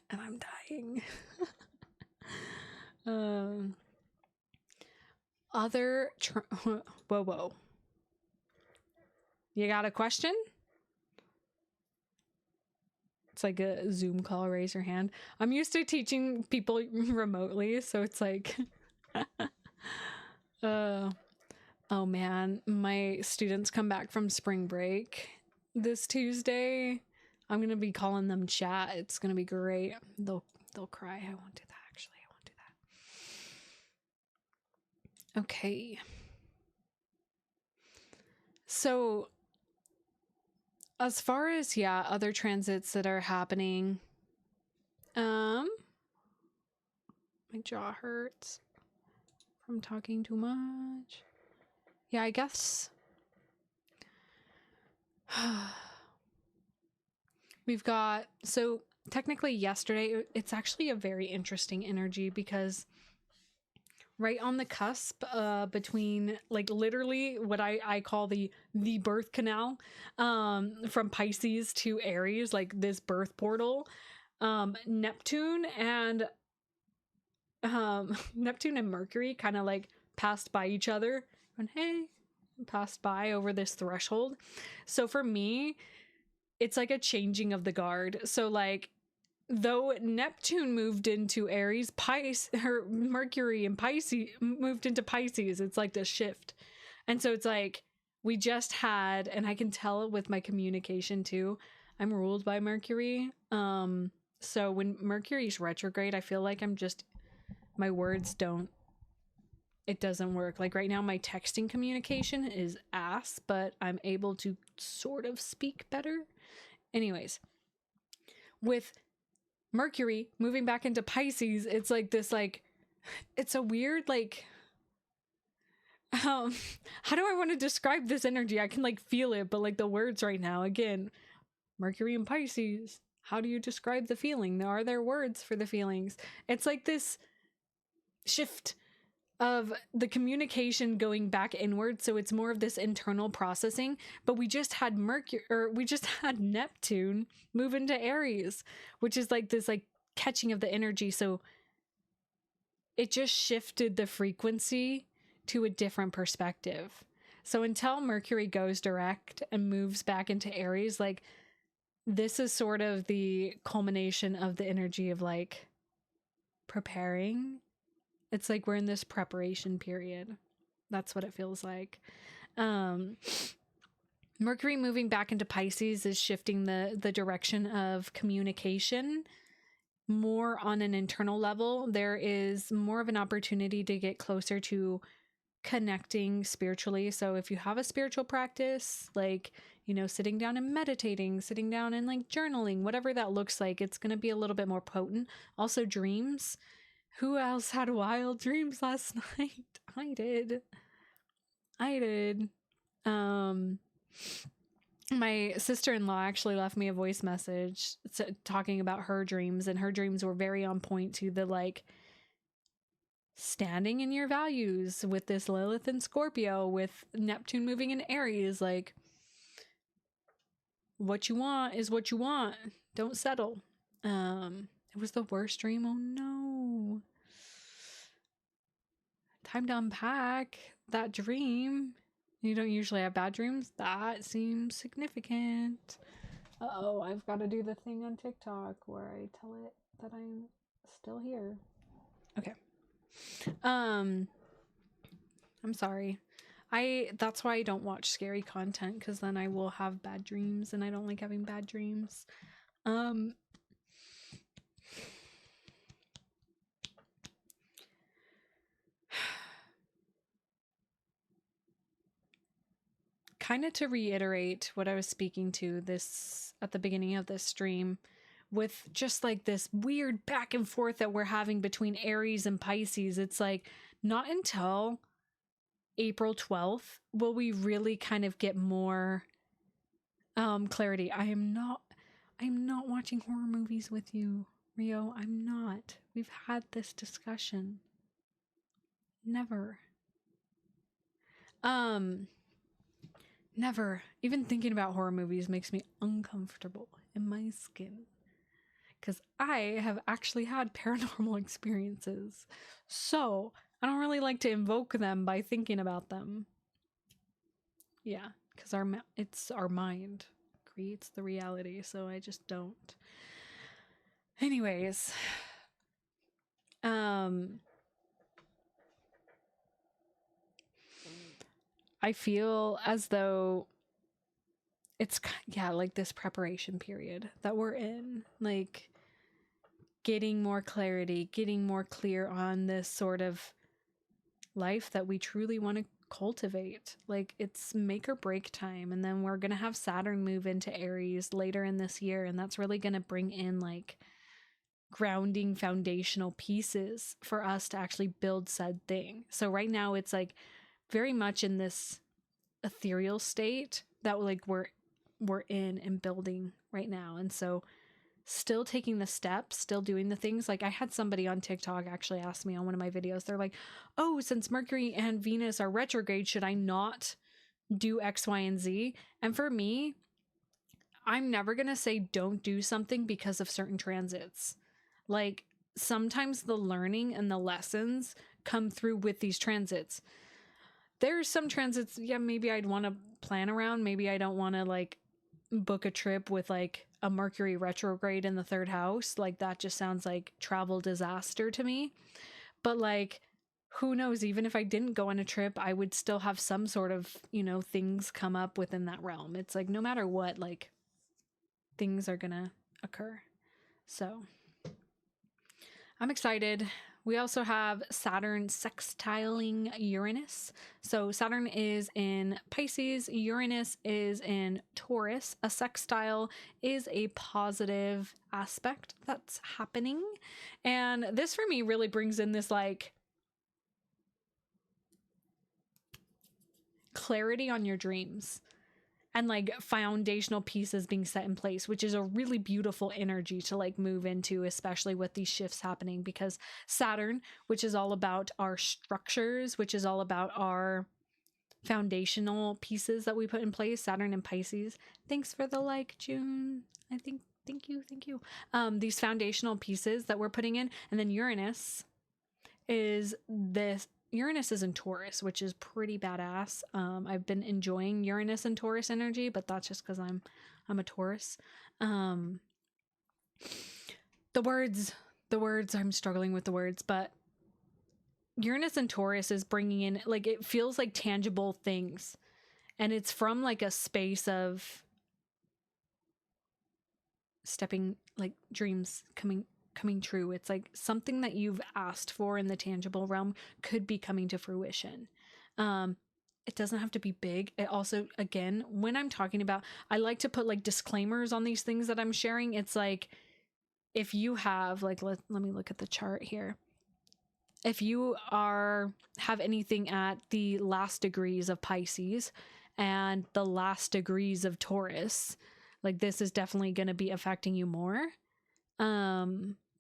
Speaker 1: and I'm dying. Whoa. You got a question? It's like a Zoom call, raise your hand. I'm used to teaching people remotely, so it's like... Oh man, my students come back from spring break this Tuesday. I'm gonna be calling them chat. It's gonna be great. They'll cry. I won't do that, actually. I won't do that. Okay. So as far as, yeah, other transits that are happening, my jaw hurts from talking too much. Yeah, I guess we've got, so technically yesterday, it's actually a very interesting energy because right on the cusp between, like, literally what I call the birth canal, from Pisces to Aries, like this birth portal, Neptune and Mercury kind of like passed by each other and passed by over this threshold. So for me, it's like a changing of the guard. So like, though Neptune moved into Aries, Mercury and Pisces moved into Pisces. It's like this shift. And so it's like, we just had, and I can tell with my communication too, I'm ruled by Mercury. So when Mercury's retrograde, I feel like my words it doesn't work. Like right now, my texting communication is ass, but I'm able to sort of speak better. Anyways, with Mercury moving back into Pisces, it's like this, like, it's a weird, like, how do I want to describe this energy? I can like feel it, but like the words right now, again, Mercury and Pisces, how do you describe the feeling? Are there words for the feelings? It's like this shift of the communication going back inward, so it's more of this internal processing. But we just had Neptune move into Aries, which is like this like catching of the energy, so it just shifted the frequency to a different perspective. So until Mercury goes direct and moves back into Aries, like, this is sort of the culmination of the energy of like preparing. It's like we're in this preparation period. That's what it feels like. Mercury moving back into Pisces is shifting the direction of communication more on an internal level. There is more of an opportunity to get closer to connecting spiritually. So if you have a spiritual practice, like, you know, sitting down and meditating, sitting down and like journaling, whatever that looks like, it's going to be a little bit more potent. Also dreams. Who else had wild dreams last night? I did. My sister-in-law actually left me a voice message talking about her dreams, and her dreams were very on point to the like standing in your values with this Lilith and Scorpio, with Neptune moving in Aries. Like, what you want is what you want. Don't settle. It was the worst dream. Oh no. Time to unpack that dream. You don't usually have bad dreams? That seems significant. Uh-oh, I've got to do the thing on TikTok where I tell it that I'm still here. Okay. I'm sorry. That's why I don't watch scary content, because then I will have bad dreams, and I don't like having bad dreams. Kind of to reiterate what I was speaking to this at the beginning of this stream, with just like this weird back and forth that we're having between Aries and Pisces. It's like not until April 12th will we really kind of get more clarity. I'm not watching horror movies with you, Rio. I'm not. We've had this discussion. Never. Never. Even thinking about horror movies makes me uncomfortable in my skin, because I have actually had paranormal experiences. So I don't really like to invoke them by thinking about them. Yeah, because it's our mind creates the reality, so I just don't. Anyways, I feel as though it's, yeah, like this preparation period that we're in, like getting more clarity, getting more clear on this sort of life that we truly want to cultivate. Like it's make or break time. And then we're going to have Saturn move into Aries later in this year, and that's really going to bring in like grounding foundational pieces for us to actually build said thing. So right now it's like very much in this ethereal state that like we're in and building right now. And so still taking the steps, still doing the things. Like I had somebody on TikTok actually ask me on one of my videos, they're like, oh, since Mercury and Venus are retrograde, should I not do X, Y, and Z? And for me, I'm never going to say don't do something because of certain transits. Like sometimes the learning and the lessons come through with these transits. There's some transits, yeah, maybe I'd want to plan around. Maybe I don't want to like book a trip with like a Mercury retrograde in the third house. Like that just sounds like travel disaster to me. But like, who knows, even if I didn't go on a trip, I would still have some sort of, you know, things come up within that realm. It's like, no matter what, like things are gonna occur. So I'm excited. We also have Saturn sextiling Uranus. So Saturn is in Pisces, Uranus is in Taurus. A sextile is a positive aspect that's happening. And this for me really brings in this like clarity on your dreams and like foundational pieces being set in place, which is a really beautiful energy to like move into, especially with these shifts happening, because Saturn, which is all about our structures, which is all about our foundational pieces that we put in place, Saturn and Pisces. Thanks for the like, June. I think, thank you. These foundational pieces that we're putting in. And then Uranus is in Taurus, which is pretty badass. I've been enjoying Uranus and Taurus energy, but that's just because I'm a Taurus. The words, I'm struggling with the words, but Uranus and Taurus is bringing in, like, it feels like tangible things, and it's from like a space of stepping, like dreams coming true. It's like something that you've asked for in the tangible realm could be coming to fruition. It doesn't have to be big. It also, again, when I'm talking about, I like to put like disclaimers on these things that I'm sharing. It's like, if you have like, let me look at the chart here. If you have anything at the last degrees of Pisces and the last degrees of Taurus, like this is definitely going to be affecting you more.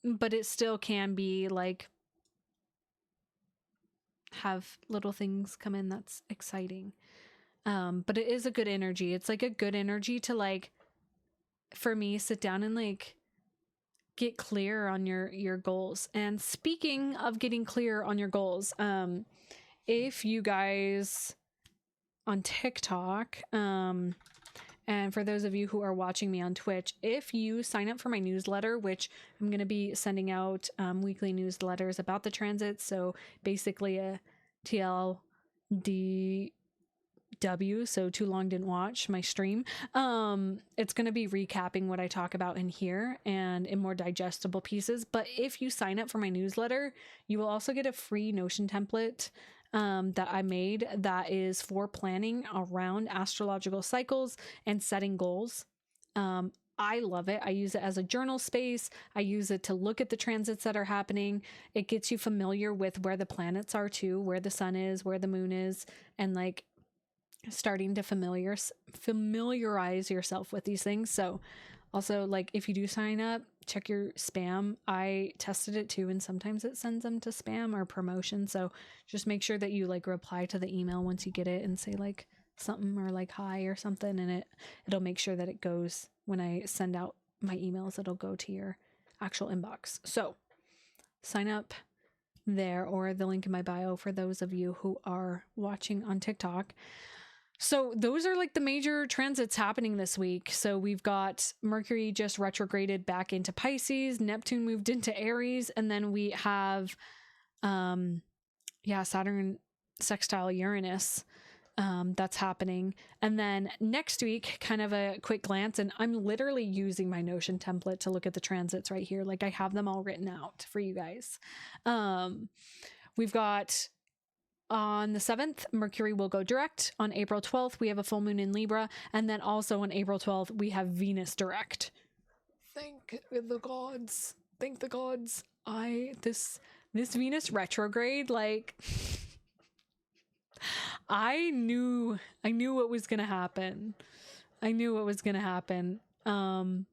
Speaker 1: But it still can be like, have little things come in that's exciting. But it is a good energy. It's like a good energy to like, for me, sit down and like get clear on your goals. And speaking of getting clear on your goals, if you guys on TikTok, and for those of you who are watching me on Twitch, if you sign up for my newsletter, which I'm going to be sending out weekly newsletters about the transits, so basically a TLDR so too long didn't watch my stream. It's going to be recapping what I talk about in here and in more digestible pieces. But if you sign up for my newsletter, you will also get a free Notion template that I made that is for planning around astrological cycles and setting goals. I love it. I use it as a journal space. I use it to look at the transits that are happening. It gets you familiar with where the planets are too, where the sun is, where the moon is, and like starting to familiarize yourself with these things. So also, like, if you do sign up, check your spam. I tested it too, and sometimes it sends them to spam or promotion. So just make sure that you like reply to the email once you get it and say like something or like hi or something, and it'll make sure that it goes when I send out my emails. It'll go to your actual inbox. So sign up there, or the link in my bio for those of you who are watching on TikTok. So those are like the major transits happening this week. So we've got Mercury just retrograded back into Pisces, Neptune moved into Aries, and then we have Saturn sextile Uranus that's happening. And then next week, kind of a quick glance, and I'm literally using my Notion template to look at the transits right here. Like I have them all written out for you guys. We've got on the 7th, Mercury will go direct. On April 12th, we have a full moon in Libra. And then also on April 12th, we have Venus direct. Thank the gods. Thank the gods. This Venus retrograde, like, I knew what was going to happen. I knew what was going to happen. And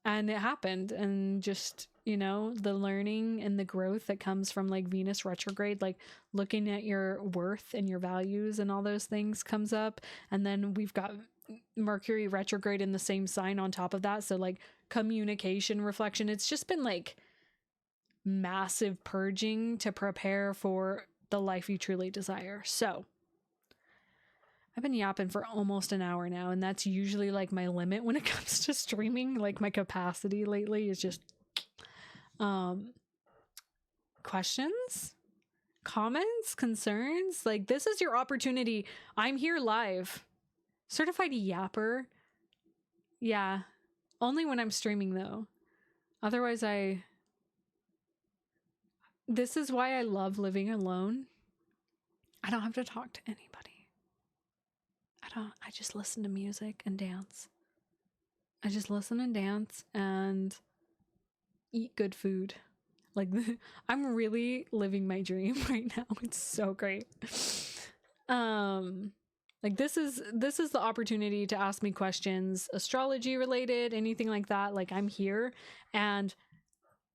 Speaker 1: it happened. And just, you know, the learning and the growth that comes from like Venus retrograde, like looking at your worth and your values and all those things comes up. And then we've got Mercury retrograde in the same sign on top of that. So like communication, reflection, it's just been like massive purging to prepare for the life you truly desire. So I've been yapping for almost an hour now, and that's usually like my limit when it comes to streaming. Like my capacity lately is just questions, comments, concerns. Like this is your opportunity. I'm here live. Certified yapper. Yeah. Only when I'm streaming though. Otherwise this is why I love living alone. I don't have to talk to anybody. I just listen to music and dance. I just listen and dance and eat good food. Like I'm really living my dream right now. It's so great. Like this is the opportunity to ask me questions, astrology related, anything like that. Like I'm here, and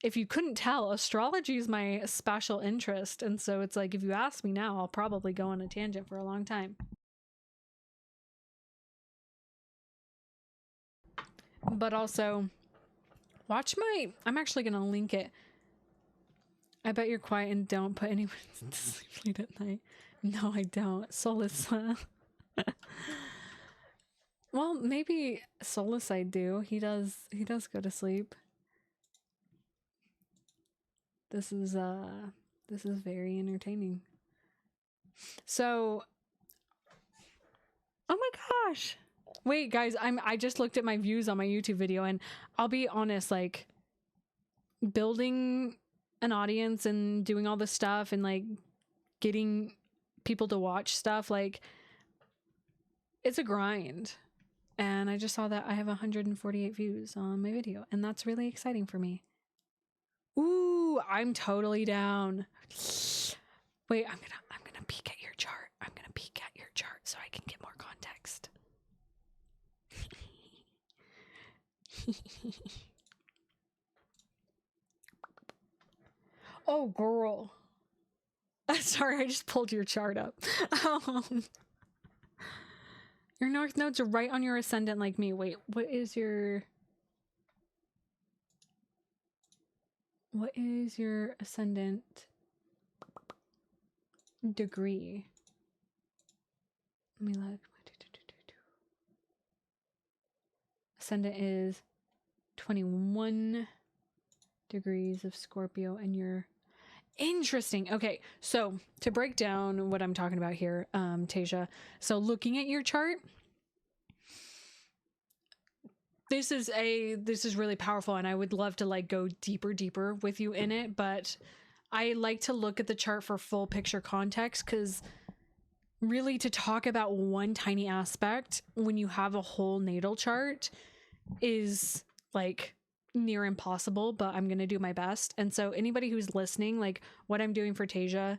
Speaker 1: if you couldn't tell, astrology is my special interest, and so it's like if you ask me now, I'll probably go on a tangent for a long time. But also watch I'm actually gonna link it. I bet you're quiet and don't put anyone to sleep late at night. No, I don't. Solace. Well, maybe Solace I do. He does go to sleep. This is very entertaining. So oh my gosh. Wait, guys, I just looked at my views on my YouTube video, and I'll be honest, like building an audience and doing all this stuff and like getting people to watch stuff, like it's a grind. And I just saw that I have 148 views on my video, and that's really exciting for me. Ooh, I'm totally down. Wait, I'm gonna peek at your chart. I'm gonna peek at your chart so I can get more context. Oh, girl. Sorry, I just pulled your chart up. Your north nodes are right on your ascendant like me. Wait, what is your ascendant degree? Let me look. Ascendant is 21 degrees of Scorpio, and your Interesting. Okay, so to break down what I'm talking about here, Tasia, so looking at your chart, this is really powerful, and I would love to like go deeper with you in it, but I like to look at the chart for full picture context, because really to talk about one tiny aspect when you have a whole natal chart is like near impossible, but I'm gonna do my best. And so anybody who's listening, like what I'm doing for Tasia,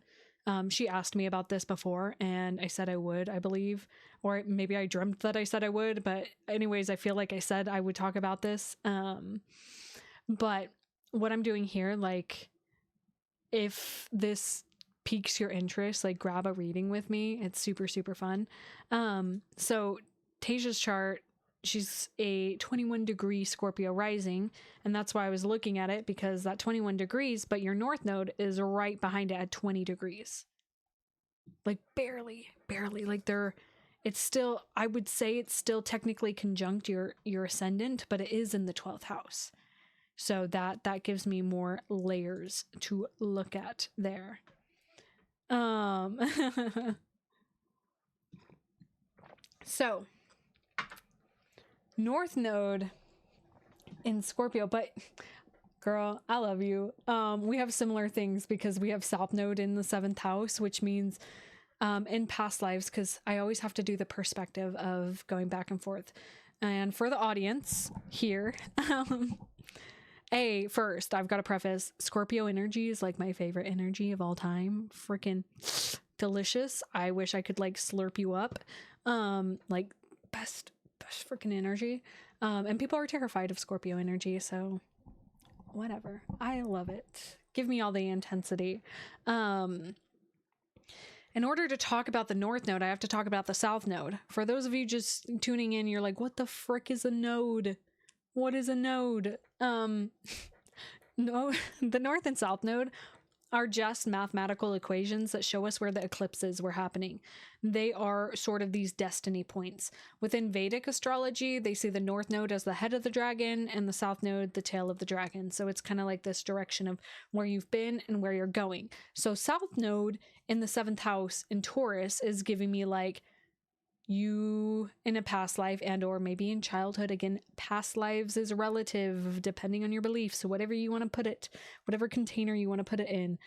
Speaker 1: she asked me about this before and I said I would, I believe, or maybe I dreamt that I said I would, but anyways, I feel like I said I would talk about this. But what I'm doing here, like if this piques your interest, like grab a reading with me. It's super fun. So Tasia's chart, she's a 21 degree Scorpio rising, and that's why I was looking at it, because that 21 degrees, but your north node is right behind it at 20 degrees. Like barely, like it's still, I would say it's still technically conjunct your ascendant, but it is in the 12th house. So that gives me more layers to look at there. So North Node in Scorpio, but girl, I love you. We have similar things because we have South Node in the 7th house, which means in past lives, because I always have to do the perspective of going back and forth. And for the audience here, first, I've got to preface, Scorpio energy is like my favorite energy of all time. Freaking delicious. I wish I could like slurp you up. Like best freaking energy. And people are terrified of Scorpio energy, so whatever. I love it. Give me all the intensity. In order to talk about the North Node, I have to talk about the South Node. For those of you just tuning in, you're like, what the frick is a node? What is a node? No, the North and South Node are just mathematical equations that show us where the eclipses were happening. They are sort of these destiny points. Within Vedic astrology, they see the North Node as the head of the dragon and the South Node the tail of the dragon. So it's kind of like this direction of where you've been and where you're going. So South Node in the 7th house in Taurus is giving me like you in a past life and or maybe in childhood. Again, past lives is relative depending on your beliefs, so whatever you want to put it, whatever container you want to put it in,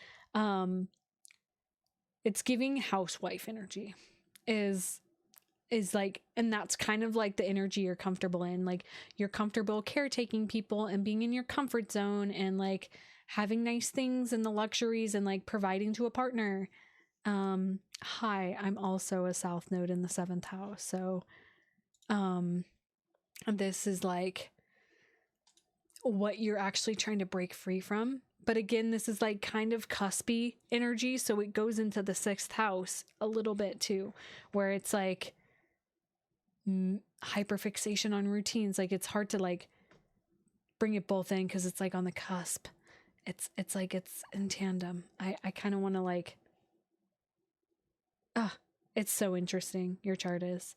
Speaker 1: it's giving housewife energy is like, and that's kind of like the energy you're comfortable in. Like you're comfortable caretaking people and being in your comfort zone and like having nice things and the luxuries and like providing to a partner. Hi, I'm also a South Node in the 7th house. So, this is like what you're actually trying to break free from. But again, this is like kind of cuspy energy. So it goes into the 6th house a little bit too, where it's like hyperfixation on routines. Like it's hard to like bring it both in, 'cause it's like on the cusp. It's like, it's in tandem. I kind of want to like, it's so interesting. Your chart is.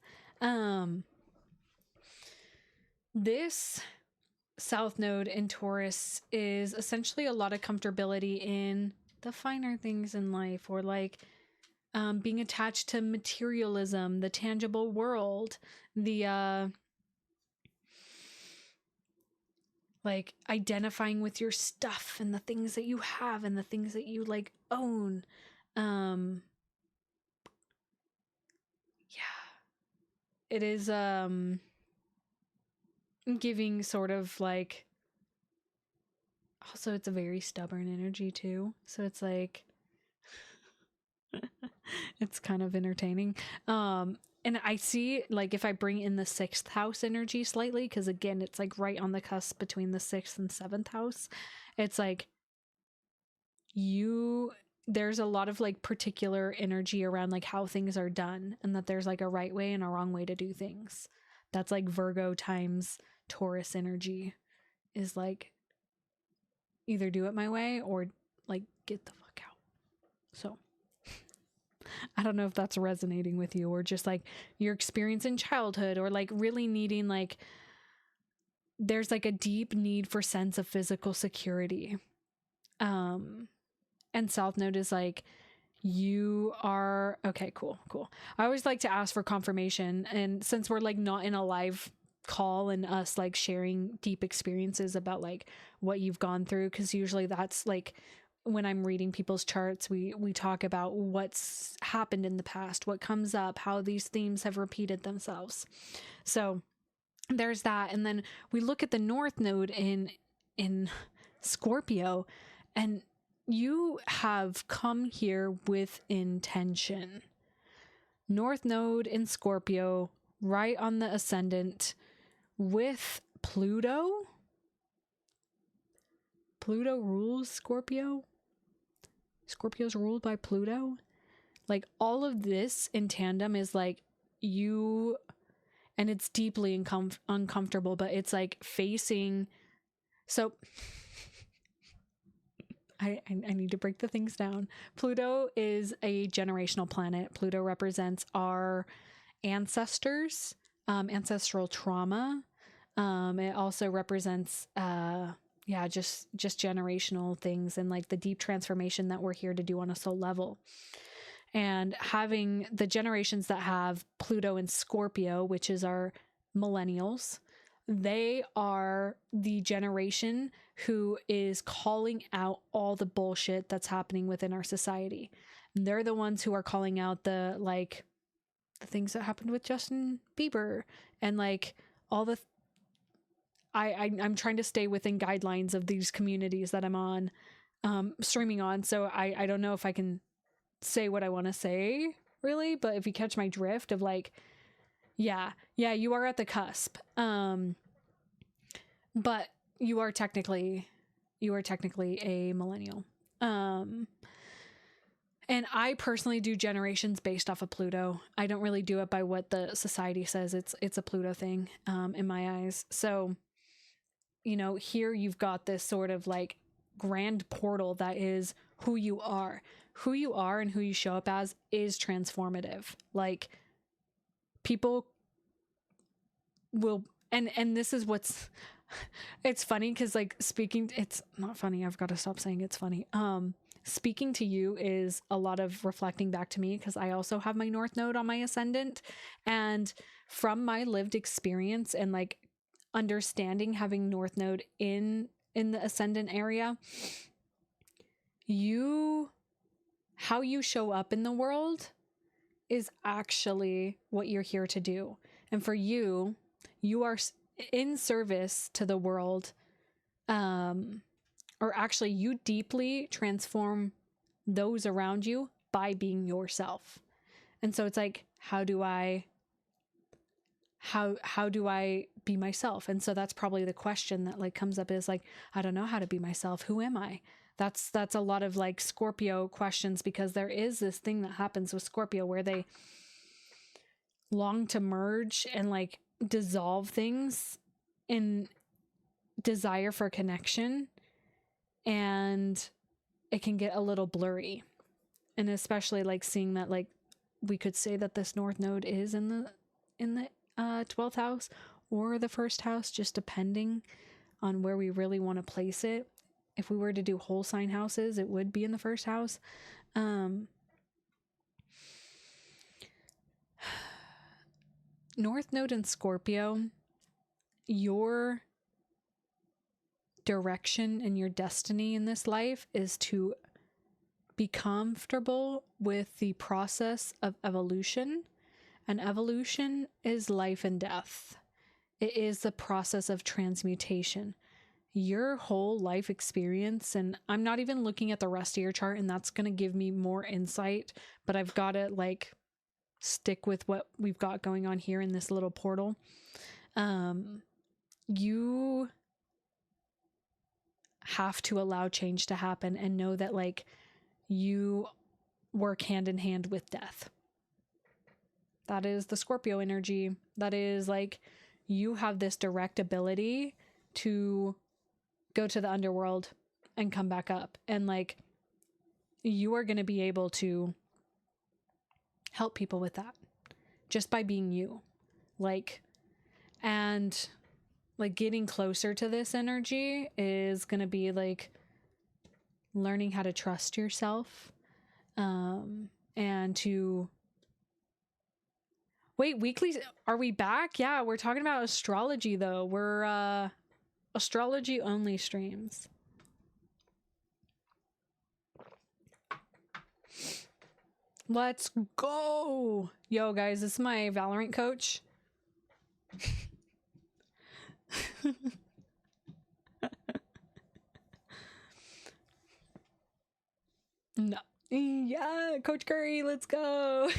Speaker 1: This South Node in Taurus is essentially a lot of comfortability in the finer things in life, or like being attached to materialism, the tangible world, the like identifying with your stuff and the things that you have and the things that you like own. It is giving sort of like, also it's a very stubborn energy too, so it's like it's kind of entertaining. And I see like if I bring in the 6th house energy slightly, because again it's like right on the cusp between the 6th and 7th house, it's like there's a lot of like particular energy around like how things are done, and that there's like a right way and a wrong way to do things. That's like Virgo times Taurus energy, is like either do it my way or like get the fuck out. So I don't know if that's resonating with you, or just like your experience in childhood, or like really needing like, there's like a deep need for sense of physical security. and south node is like, you are okay, cool. I always like to ask for confirmation, and since we're like not in a live call and us like sharing deep experiences about like what you've gone through, because usually that's like when I'm reading people's charts, we talk about what's happened in the past, what comes up, how these themes have repeated themselves. So there's that. And then we look at the north node in Scorpio, and you have come here with intention. North node in Scorpio, right on the ascendant with Pluto. Pluto rules Scorpio. Scorpio's ruled by Pluto. Like all of this in tandem is like you, and it's deeply uncomfortable, but it's like facing. So I need to break the things down. Pluto is a generational planet. Pluto represents our ancestors, ancestral trauma. It also represents, just generational things and like the deep transformation that we're here to do on a soul level. And having the generations that have Pluto and Scorpio, which is our millennials, they are the generation who is calling out all the bullshit that's happening within our society. And they're the ones who are calling out the things that happened with Justin Bieber and like all the I'm trying to stay within guidelines of these communities that I'm on, streaming on. So I don't know if I can say what I want to say really, but if you catch my drift of like, yeah, you are at the cusp. But you are technically a millennial. And I personally do generations based off of Pluto. I don't really do it by what the society says. It's a Pluto thing, in my eyes. So, here you've got this sort of like grand portal that is who you are and who you show up as is transformative. Like people will, and this is what's, it's funny because like it's not funny. I've got to stop saying it's funny. Speaking to you is a lot of reflecting back to me because I also have my north node on my ascendant, and from my lived experience and like understanding having north node in the ascendant area, how you show up in the world is actually what you're here to do. And for you are in service to the world, or actually you deeply transform those around you by being yourself. And so it's like, how do I be myself? And so that's probably the question that like comes up is like, I don't know how to be myself. Who am I? That's a lot of like Scorpio questions, because there is this thing that happens with Scorpio where they long to merge and like dissolve things in desire for connection, and it can get a little blurry. And especially like seeing that like we could say that this north node is in the 12th house or the first house, just depending on where we really want to place it. If we were to do whole sign houses, it would be in the first house. North node in Scorpio, your direction and your destiny in this life is to be comfortable with the process of evolution. And evolution is life and death. It is the process of transmutation. Your whole life experience, and I'm not even looking at the rest of your chart, and that's going to give me more insight, but I've got to like stick with what we've got going on here in this little portal. You have to allow change to happen and know that like you work hand in hand with death. That is the Scorpio energy. That is like you have this direct ability to go to the underworld and come back up, and like you are going to be able to help people with that just by being you. Like, and like getting closer to this energy is going to be like learning how to trust yourself, and to wait, weekly, are we back? Yeah, we're talking about astrology though. We're astrology only streams. Let's go. Yo guys, this is my Valorant coach. No. Yeah, Coach Curry, let's go.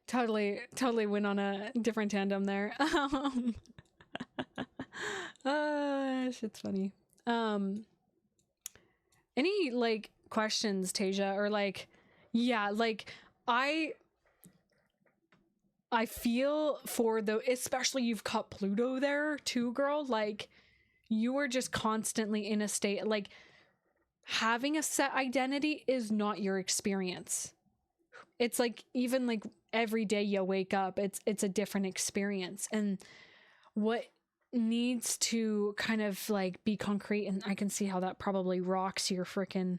Speaker 1: Totally went on a different tandem there. Shit's funny. Any like questions, Tasia, or like, yeah, like I feel for the, especially you've caught Pluto there too, girl. Like you are just constantly in a state, like having a set identity is not your experience. It's like, even like every day you wake up, it's a different experience. And what needs to kind of like be concrete, and I can see how that probably rocks your freaking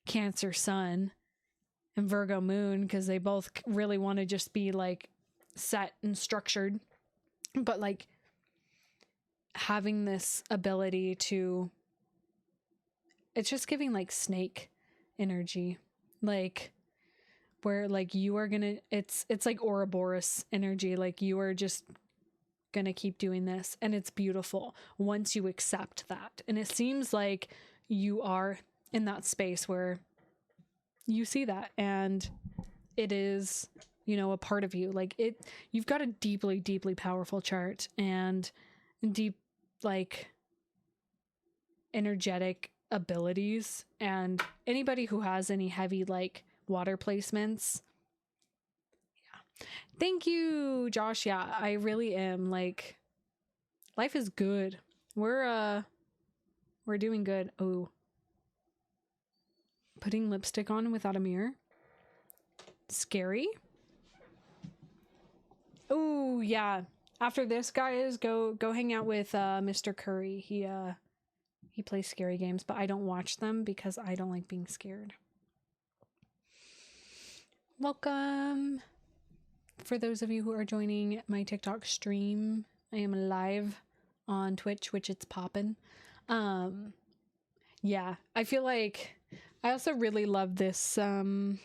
Speaker 1: Cancer sun and Virgo moon, because they both really want to just be like set and structured, but like having this ability to, it's just giving like snake energy, like where like you are gonna, it's like Ouroboros energy, like you are just gonna keep doing this, and it's beautiful once you accept that. And it seems like you are in that space where you see that, and it is, you know, a part of you. Like it, you've got a deeply powerful chart and deep like energetic abilities, and anybody who has any heavy like water placements, yeah, thank you, Josh. Yeah, I really am, like, life is good. We're doing good. Oh, putting lipstick on without a mirror, scary. Oh yeah, after this, guys, go hang out with Mr. Curry. He plays scary games, but I don't watch them because I don't like being scared. Welcome. For those of you who are joining my TikTok stream, I am live on Twitch, which it's poppin'. Yeah, I feel like I also really love this. Nope.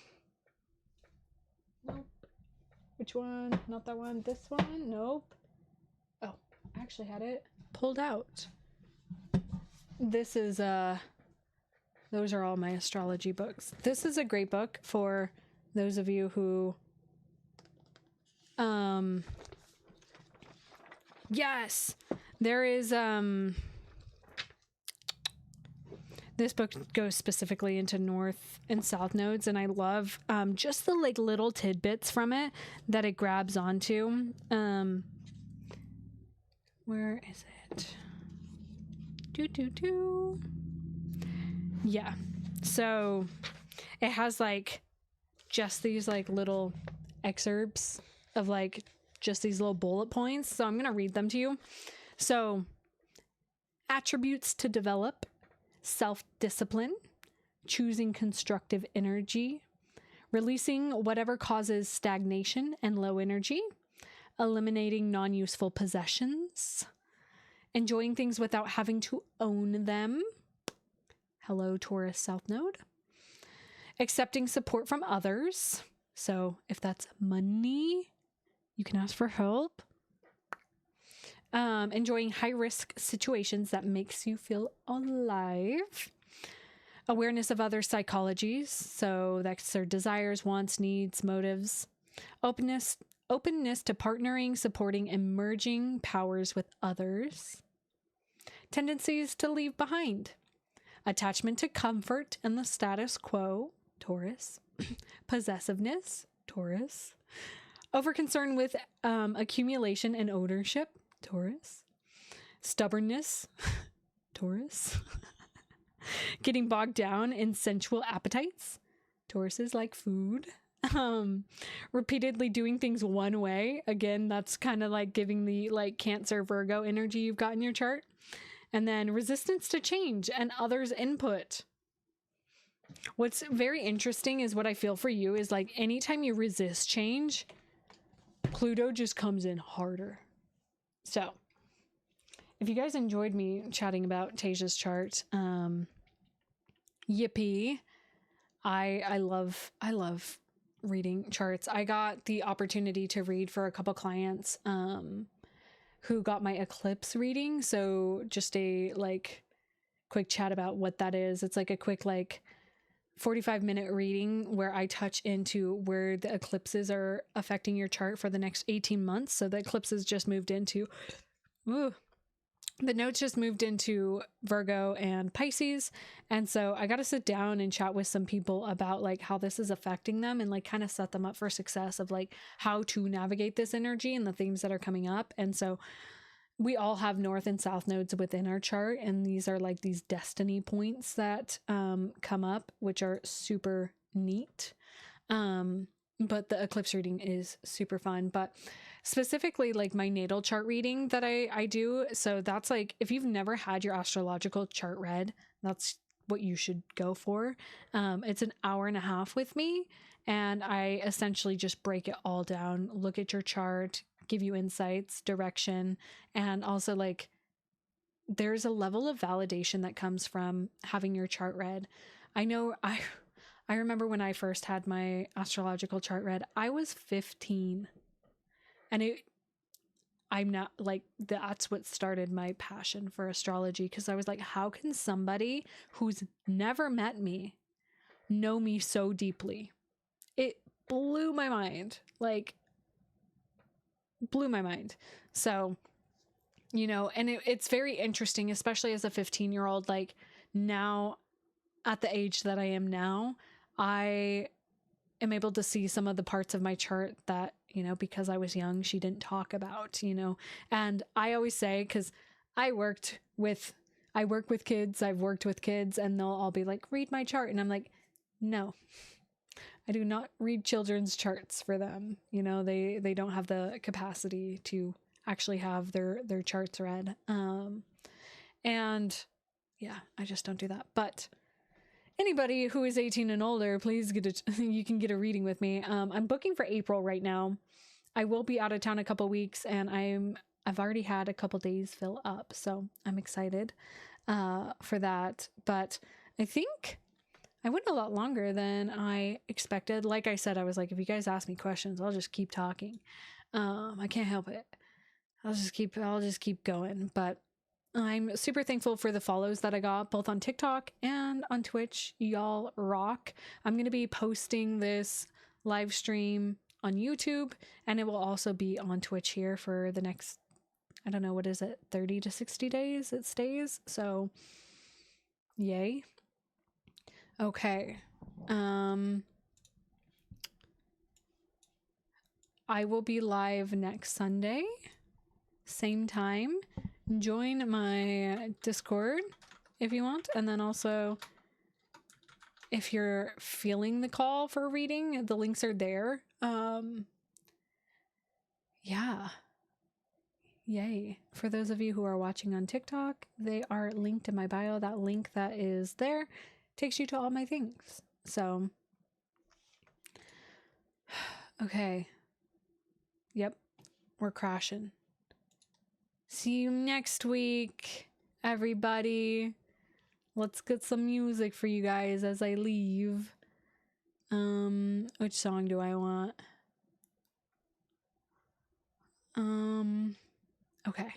Speaker 1: Which one? Not that one. This one? Nope. Oh, I actually had it pulled out. This is those are all my astrology books. This is a great book for those of you who yes, there is this book goes specifically into north and south nodes, and I love just the like little tidbits from it that it grabs onto. Where is it? Yeah, so it has like just these like little excerpts of like just these little bullet points, so I'm gonna read them to you. So, attributes to develop: self-discipline, choosing constructive energy, releasing whatever causes stagnation and low energy, eliminating non-useful possessions, enjoying things without having to own them. Hello, Taurus South Node. Accepting support from others. So if that's money, you can ask for help. Enjoying high-risk situations that makes you feel alive. Awareness of other psychologies. So that's their desires, wants, needs, motives. Openness to partnering, supporting, and merging powers with others. Tendencies to leave behind. Attachment to comfort and the status quo, Taurus. Possessiveness, Taurus. Overconcern with accumulation and ownership, Taurus. Stubbornness, Taurus. Getting bogged down in sensual appetites. Tauruses like food. Repeatedly doing things one way. Again, that's kind of like giving the like Cancer Virgo energy you've got in your chart. And then resistance to change and others' input. What's very interesting is what I feel for you is like anytime you resist change, Pluto just comes in harder. So if you guys enjoyed me chatting about Tasia's chart, yippee. I love reading charts. I got the opportunity to read for a couple clients who got my eclipse reading. So just a like quick chat about what that is. It's like a quick like 45-minute reading where I touch into where the eclipses are affecting your chart for the next 18 months. So the eclipses just moved into the notes just moved into Virgo and Pisces. And so I got to sit down and chat with some people about like how this is affecting them and like kind of set them up for success of like how to navigate this energy and the themes that are coming up. And so we all have north and south nodes within our chart. And these are like these destiny points that come up, which are super neat. But the eclipse reading is super fun. But specifically like my natal chart reading that I do. So that's like, if you've never had your astrological chart read, that's what you should go for. It's an hour and a half with me. And I essentially just break it all down, look at your chart, give you insights, direction, and also like there's a level of validation that comes from having your chart read. I know I remember when I first had my astrological chart read, I was 15. And I'm not like, that's what started my passion for astrology. Cause I was like, how can somebody who's never met me know me so deeply? It blew my mind, like blew my mind. So, you know, and it's very interesting, especially as a 15-year-old, like now at the age that I am now, I am able to see some of the parts of my chart that, you know, because I was young, she didn't talk about, you know. And I always say, because I work with kids, I've worked with kids, and they'll all be like, read my chart. And I'm like, no, I do not read children's charts for them. You know, they don't have the capacity to actually have their charts read. And yeah, I just don't do that. But anybody who is 18 and older, please you can get a reading with me. I'm booking for April right now. I will be out of town a couple weeks, and I've already had a couple days fill up, so I'm excited for that. But I think I went a lot longer than I expected. Like I said, I was like, if you guys ask me questions, I'll just keep talking. I can't help it. I'll just keep going. But I'm super thankful for the follows that I got both on TikTok and on Twitch. Y'all rock. I'm going to be posting this live stream on YouTube, and it will also be on Twitch here for the next, I don't know, what is it, 30 to 60 days it stays. So yay. Okay. I will be live next Sunday, same time. Join my Discord if you want. And then also, if you're feeling the call for a reading, the links are there. Yeah. Yay. For those of you who are watching on TikTok, they are linked in my bio. That link that is there takes you to all my things. So, okay. Yep. We're crashing. See you next week, everybody. Let's get some music for you guys as I leave. Which song do I want? Okay.